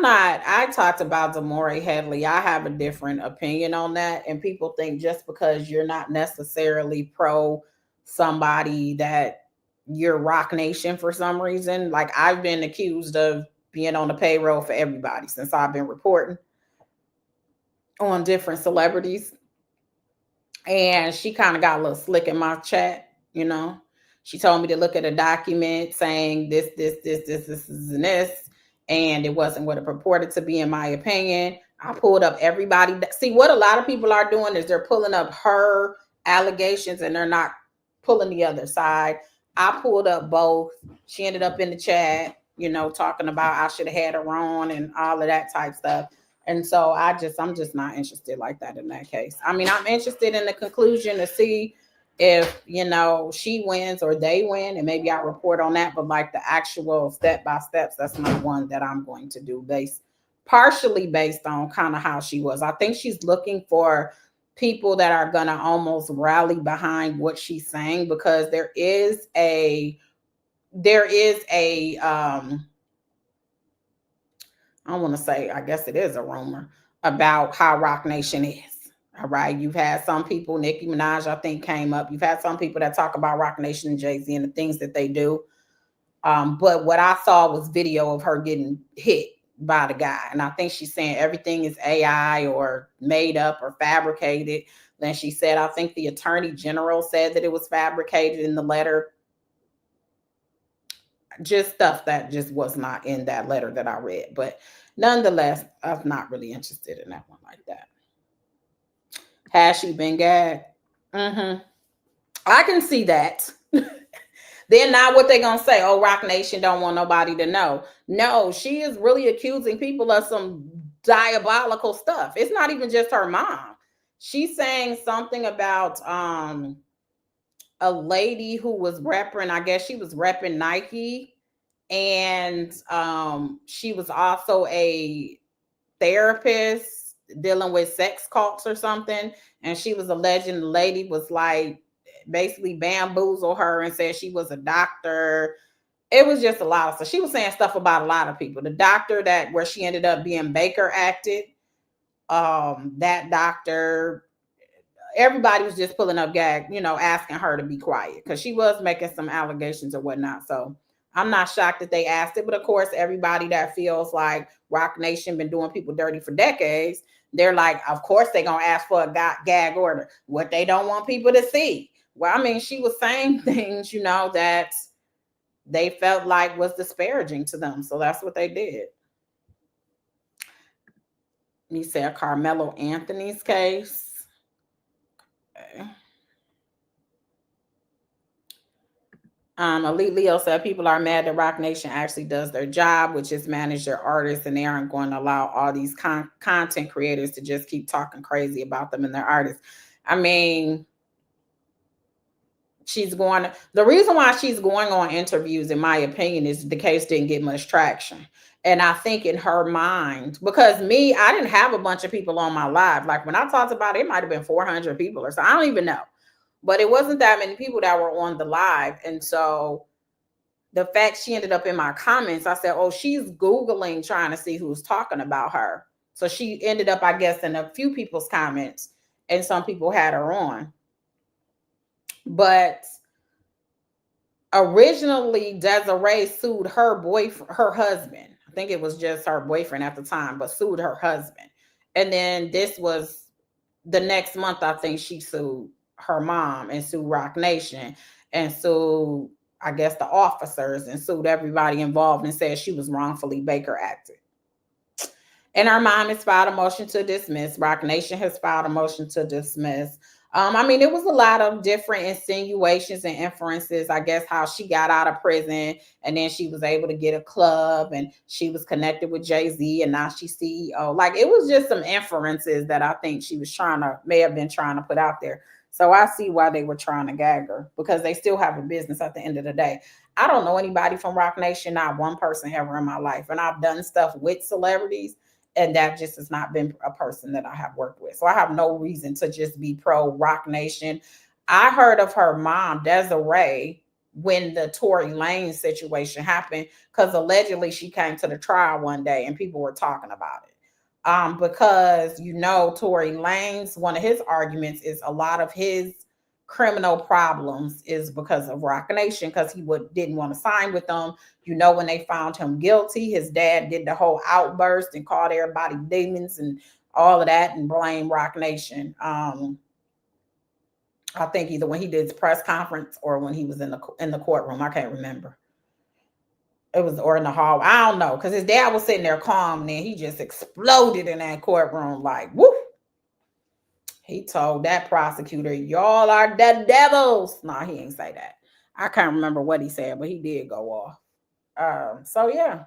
I talked about Damore Headley. I have a different opinion on that. And people think just because you're not necessarily pro somebody that you're Rock Nation for some reason. Like I've been accused of being on the payroll for everybody since I've been reporting on different celebrities. And she kind of got a little slick in my chat, you know. She told me to look at a document saying this, and this, and it wasn't what it purported to be, in my opinion. I pulled up everybody. See, what a lot of people are doing is they're pulling up her allegations and they're not pulling the other side. I pulled up both. She ended up in the chat, you know, talking about I should have had her on and all of that type stuff. And so I'm just not interested like that in that case. I mean, I'm interested in the conclusion to see if, you know, she wins or they win, and maybe I'll report on that. But like the actual step by steps, that's not one that I'm going to do partially based on kind of how she was. I think she's looking for people that are going to almost rally behind what she's saying, because there is a I don't want to say, I guess it is a rumor about how Rock Nation is. All right. You've had some people, Nicki Minaj, I think, came up. You've had some people that talk about Rock Nation and Jay-Z and the things that they do. But what I saw was video of her getting hit by the guy. And I think she's saying everything is AI or made up or fabricated. Then she said, I think the attorney general said that it was fabricated in the letter. Just stuff that just was not in that letter that I read. But nonetheless, I'm not really interested in that one like that. Has she been gagged? Mm-hmm. I can see that. Then now what they gonna say? Oh, Rock Nation don't want nobody to know. No, she is really accusing people of some diabolical stuff. It's not even just her mom. She's saying something about a lady who was repping, I guess she was repping Nike, and she was also a therapist dealing with sex cults or something, and she was alleging the lady was like basically bamboozle her and said she was a doctor. It was just a lot of stuff. She was saying stuff about a lot of people. The doctor that where she ended up being Baker acted, that doctor, everybody was just pulling up gag, you know, asking her to be quiet because she was making some allegations or whatnot. So I'm not shocked that they asked it, but of course, everybody that feels like Rock Nation been doing people dirty for decades, they're like, of course they're gonna ask for a gag order. What they don't want people to see. Well, I mean, she was saying things, you know, that they felt like was disparaging to them, so that's what they did. You said Carmelo Anthony's case. Okay. Elite Leo said people are mad that Rock Nation actually does their job, which is manage their artists, and they aren't going to allow all these content creators to just keep talking crazy about them and their artists. I mean, the reason why she's going on interviews, in my opinion, is the case didn't get much traction. And I think in her mind, because me, I didn't have a bunch of people on my live. Like when I talked about it, it might have been 400 people or so. I don't even know. But it wasn't that many people that were on the live. And so the fact she ended up in my comments, I said, oh, she's Googling trying to see who's talking about her. So she ended up, I guess, in a few people's comments, and some people had her on. But originally, Desiree sued her husband. I think it was just her boyfriend at the time, but sued her husband. And then this was the next month, I think she sued her mom and sued Rock Nation and sued, I guess, the officers and sued everybody involved and said she was wrongfully Baker acted. And her mom has filed a motion to dismiss. Rock Nation has filed a motion to dismiss. I mean, it was a lot of different insinuations and inferences, I guess, how she got out of prison and then she was able to get a club and she was connected with Jay-Z and now she's CEO. Like, it was just some inferences that I think she was may have been trying to put out there. So I see why they were trying to gag her, because they still have a business at the end of the day. I don't know anybody from Rock Nation, not one person ever in my life. And I've done stuff with celebrities, and that just has not been a person that I have worked with. So I have no reason to just be pro Rock Nation. I heard of her mom, Desiree, when the Tory Lanez situation happened, because allegedly she came to the trial one day and people were talking about it. Because Tory Lanez, one of his arguments is a lot of his criminal problems is because of Roc Nation, because he didn't want to sign with them. When they found him guilty, his dad did the whole outburst and called everybody demons and all of that and blame Roc Nation. I think either when he did his press conference or when he was in the courtroom. I can't remember. It was, or in the hall. I don't know, because his dad was sitting there calm, and then he just exploded in that courtroom like, whoop. He told that prosecutor, y'all are the devils. Nah, he ain't say that. I can't remember what he said, but he did go off. So yeah.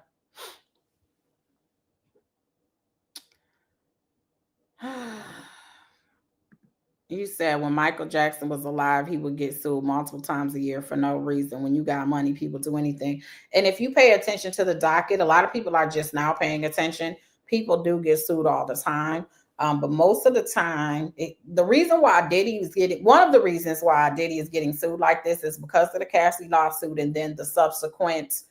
You said when Michael Jackson was alive, he would get sued multiple times a year for no reason. When you got money, people do anything. And if you pay attention to the docket, a lot of people are just now paying attention. People do get sued all the time. But most of the time, the reason why Diddy was getting, one of the reasons why Diddy is getting sued like this is because of the Cassie lawsuit and then the subsequent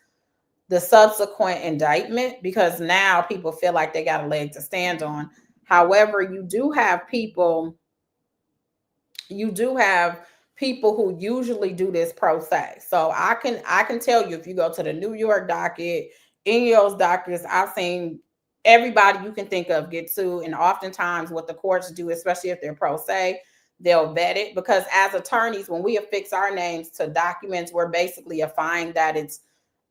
indictment, because now people feel like they got a leg to stand on. However, you do have people who usually do this pro se. So I can tell you, if you go to the New York docket, any of those dockets, I've seen everybody you can think of get sued. And oftentimes what the courts do, especially if they're pro se, they'll vet it, because as attorneys, when we affix our names to documents, we're basically affirming that it's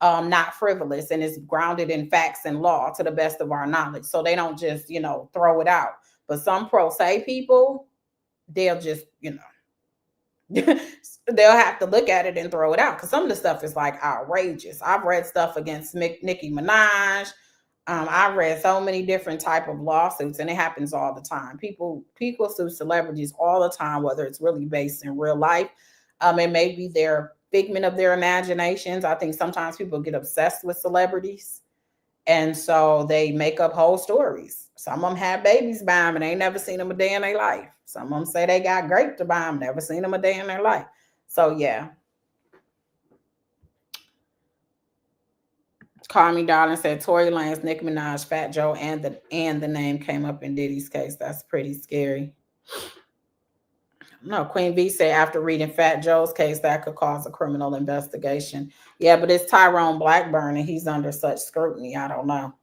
not frivolous and it's grounded in facts and law to the best of our knowledge. So they don't just, throw it out. But some pro se people, they'll just, they'll have to look at it and throw it out, because some of the stuff is like outrageous. I've read stuff against Nicki Minaj. I've read so many different type of lawsuits, and it happens all the time. People sue celebrities all the time, whether it's really based in real life. It may be their figment of their imaginations. I think sometimes people get obsessed with celebrities, and so they make up whole stories. Some of them have babies by them and they ain't never seen them a day in their life. Some of them say they got grape to buy them, never seen them a day in their life. So yeah. Call Me Darling said Tory Lanez, Nicki Minaj, Fat Joe, and the name came up in Diddy's case. That's pretty scary. No, Queen V said after reading Fat Joe's case, that could cause a criminal investigation. Yeah, but it's Tyrone Blackburn and he's under such scrutiny. I don't know.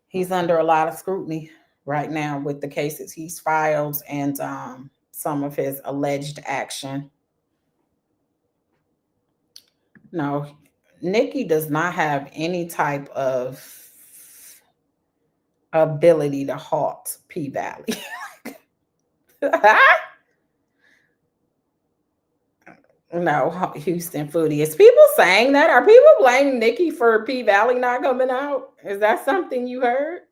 He's under a lot of scrutiny right now with the cases he's filed and some of his alleged action. No, Nicki does not have any type of ability to halt P Valley. No, Houston Foodie. Is people saying that? Are people blaming Nicki for P Valley not coming out? Is that something you heard?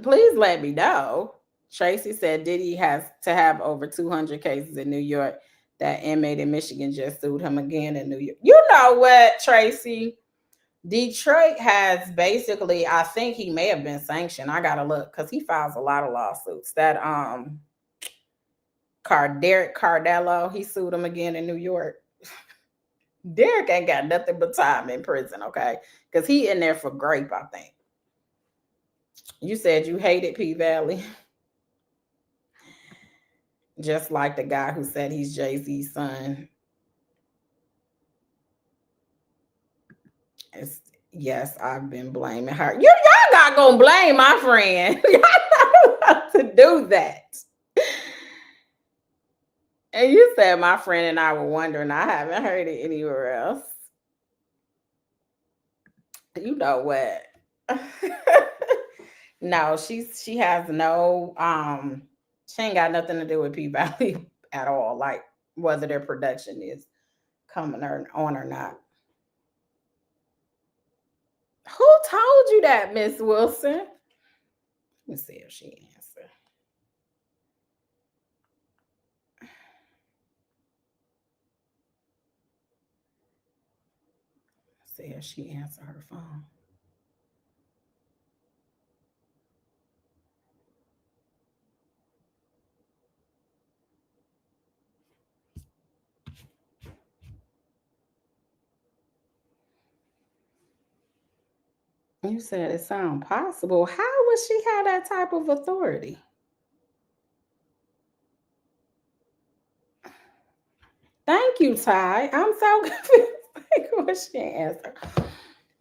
Please let me know. Tracy said Diddy has to have over 200 cases in New York. That inmate in Michigan just sued him again in New York. You know what, Tracy? Detroit has basically, I think he may have been sanctioned. I gotta look, because he files a lot of lawsuits. That Derek Cardello, he sued him again in New York. Derek ain't got nothing but time in prison, okay? Because he in there for grape, I think. You said you hated P Valley. Just like the guy who said he's Jay-Z's son. Yes, I've been blaming her. Y'all not gonna blame my friend. Y'all not about to do that. And you said my friend and I were wondering. I haven't heard it anywhere else. You know what? No, she has no she ain't got nothing to do with P Valley at all. Like whether their production is coming on or not. Who told you that, Miss Wilson? Let me see if she answered. See if she answered her phone. You said it sounds possible. How would she have that type of authority? Thank you, Ty. I'm so confused. What she answered.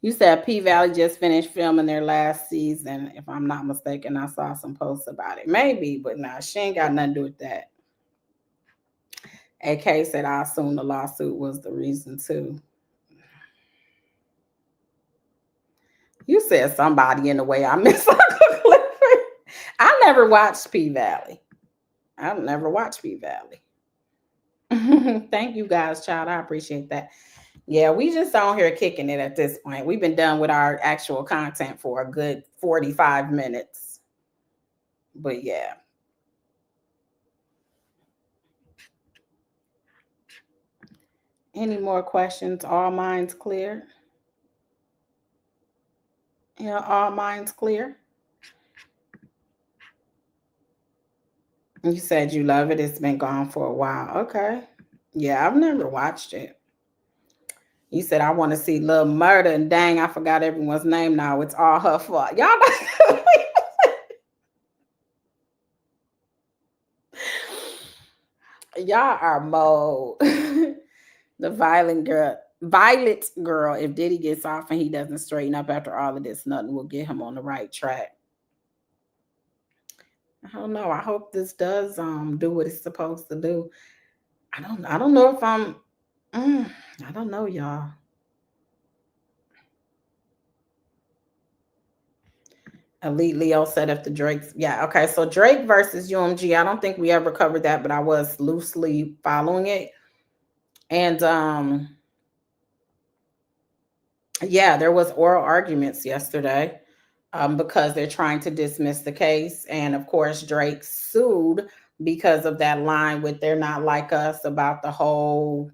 You said P Valley just finished filming their last season. If I'm not mistaken, I saw some posts about it. Maybe, but nah, she ain't got nothing to do with that. AK said, I assume the lawsuit was the reason too. You said somebody in the way I missed. I never watched P Valley. I've never watched P Valley. Thank you guys, child. I appreciate that. Yeah, we just on here kicking it at this point. We've been done with our actual content for a good 45 minutes. But yeah. Any more questions? All minds clear? Yeah, all minds clear? You said you love it. It's been gone for a while. Okay. Yeah, I've never watched it. You said, I want to see Lil Murder, and dang, I forgot everyone's name now. It's all her fault. Y'all y'all are mode. The violent girl. If Diddy gets off and he doesn't straighten up after all of this, nothing will get him on the right track. I don't know. I hope this does do what it's supposed to do. I don't know if I'm I don't know, y'all. Elite Leo said if the Drake's, yeah, okay. So Drake versus UMG, I don't think we ever covered that, but I was loosely following it. And yeah, there was oral arguments yesterday because they're trying to dismiss the case. And of course, Drake sued because of that line with "they're not like us" about the whole,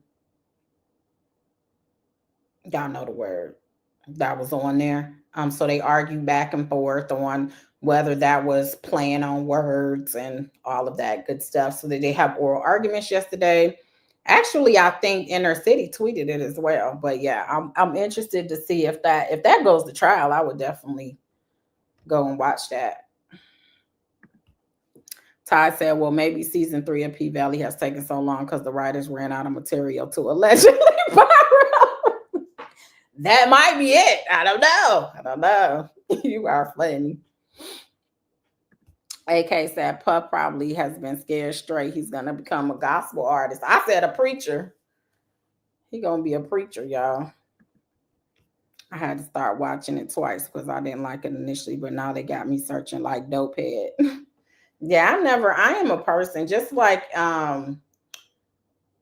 y'all know the word that was on there. So they argue back and forth on whether that was playing on words and all of that good stuff. So they have oral arguments yesterday. Actually, I think Inner City tweeted it as well. But yeah, I'm interested to see if that goes to trial. I would definitely go and watch that. Ty said, well, maybe season 3 of P Valley has taken so long because the writers ran out of material to allegedly borrow. That might be it. I don't know. You are funny. AK said Puff probably has been scared straight. He's going to become a gospel artist. I said a preacher. He going to be a preacher, y'all. I had to start watching it twice because I didn't like it initially, but now they got me searching like Dopehead. Yeah, I am a person just like,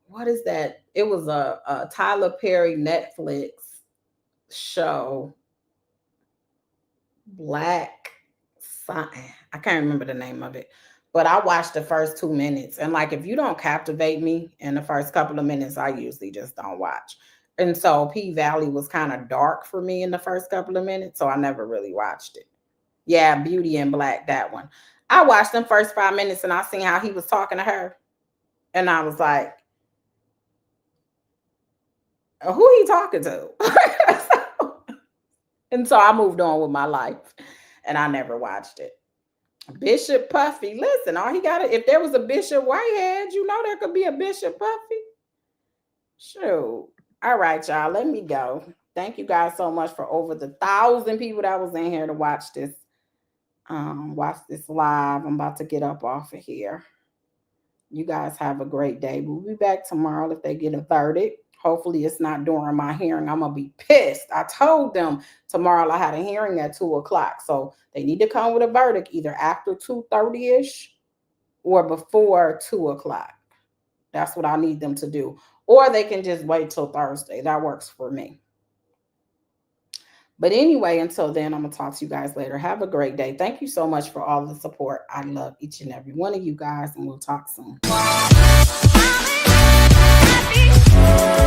what is that? It was a Tyler Perry Netflix show, Black something. I can't remember the name of it, but I watched the first 2 minutes, and like if you don't captivate me in the first couple of minutes, I usually just don't watch. And so P Valley was kind of dark for me in the first couple of minutes, so I never really watched it. Yeah, Beauty and Black, that one. I watched them first 5 minutes and I seen how he was talking to her, and I was like, who he talking to? And so I moved on with my life and I never watched it. Bishop Puffy, listen, all he got to, if there was a Bishop Whitehead, you know there could be a Bishop Puffy. Shoot. All right, y'all, let me go. Thank you guys so much for over the 1,000 people that was in here to watch this live. I'm about to get up off of here. You guys have a great day. We'll be back tomorrow if they get a verdict. Hopefully it's not during my hearing. I'm going to be pissed. I told them tomorrow I had a hearing at 2:00. So they need to come with a verdict either after 2:30-ish or before 2:00. That's what I need them to do. Or they can just wait till Thursday. That works for me. But anyway, until then, I'm going to talk to you guys later. Have a great day. Thank you so much for all the support. I love each and every one of you guys, and we'll talk soon.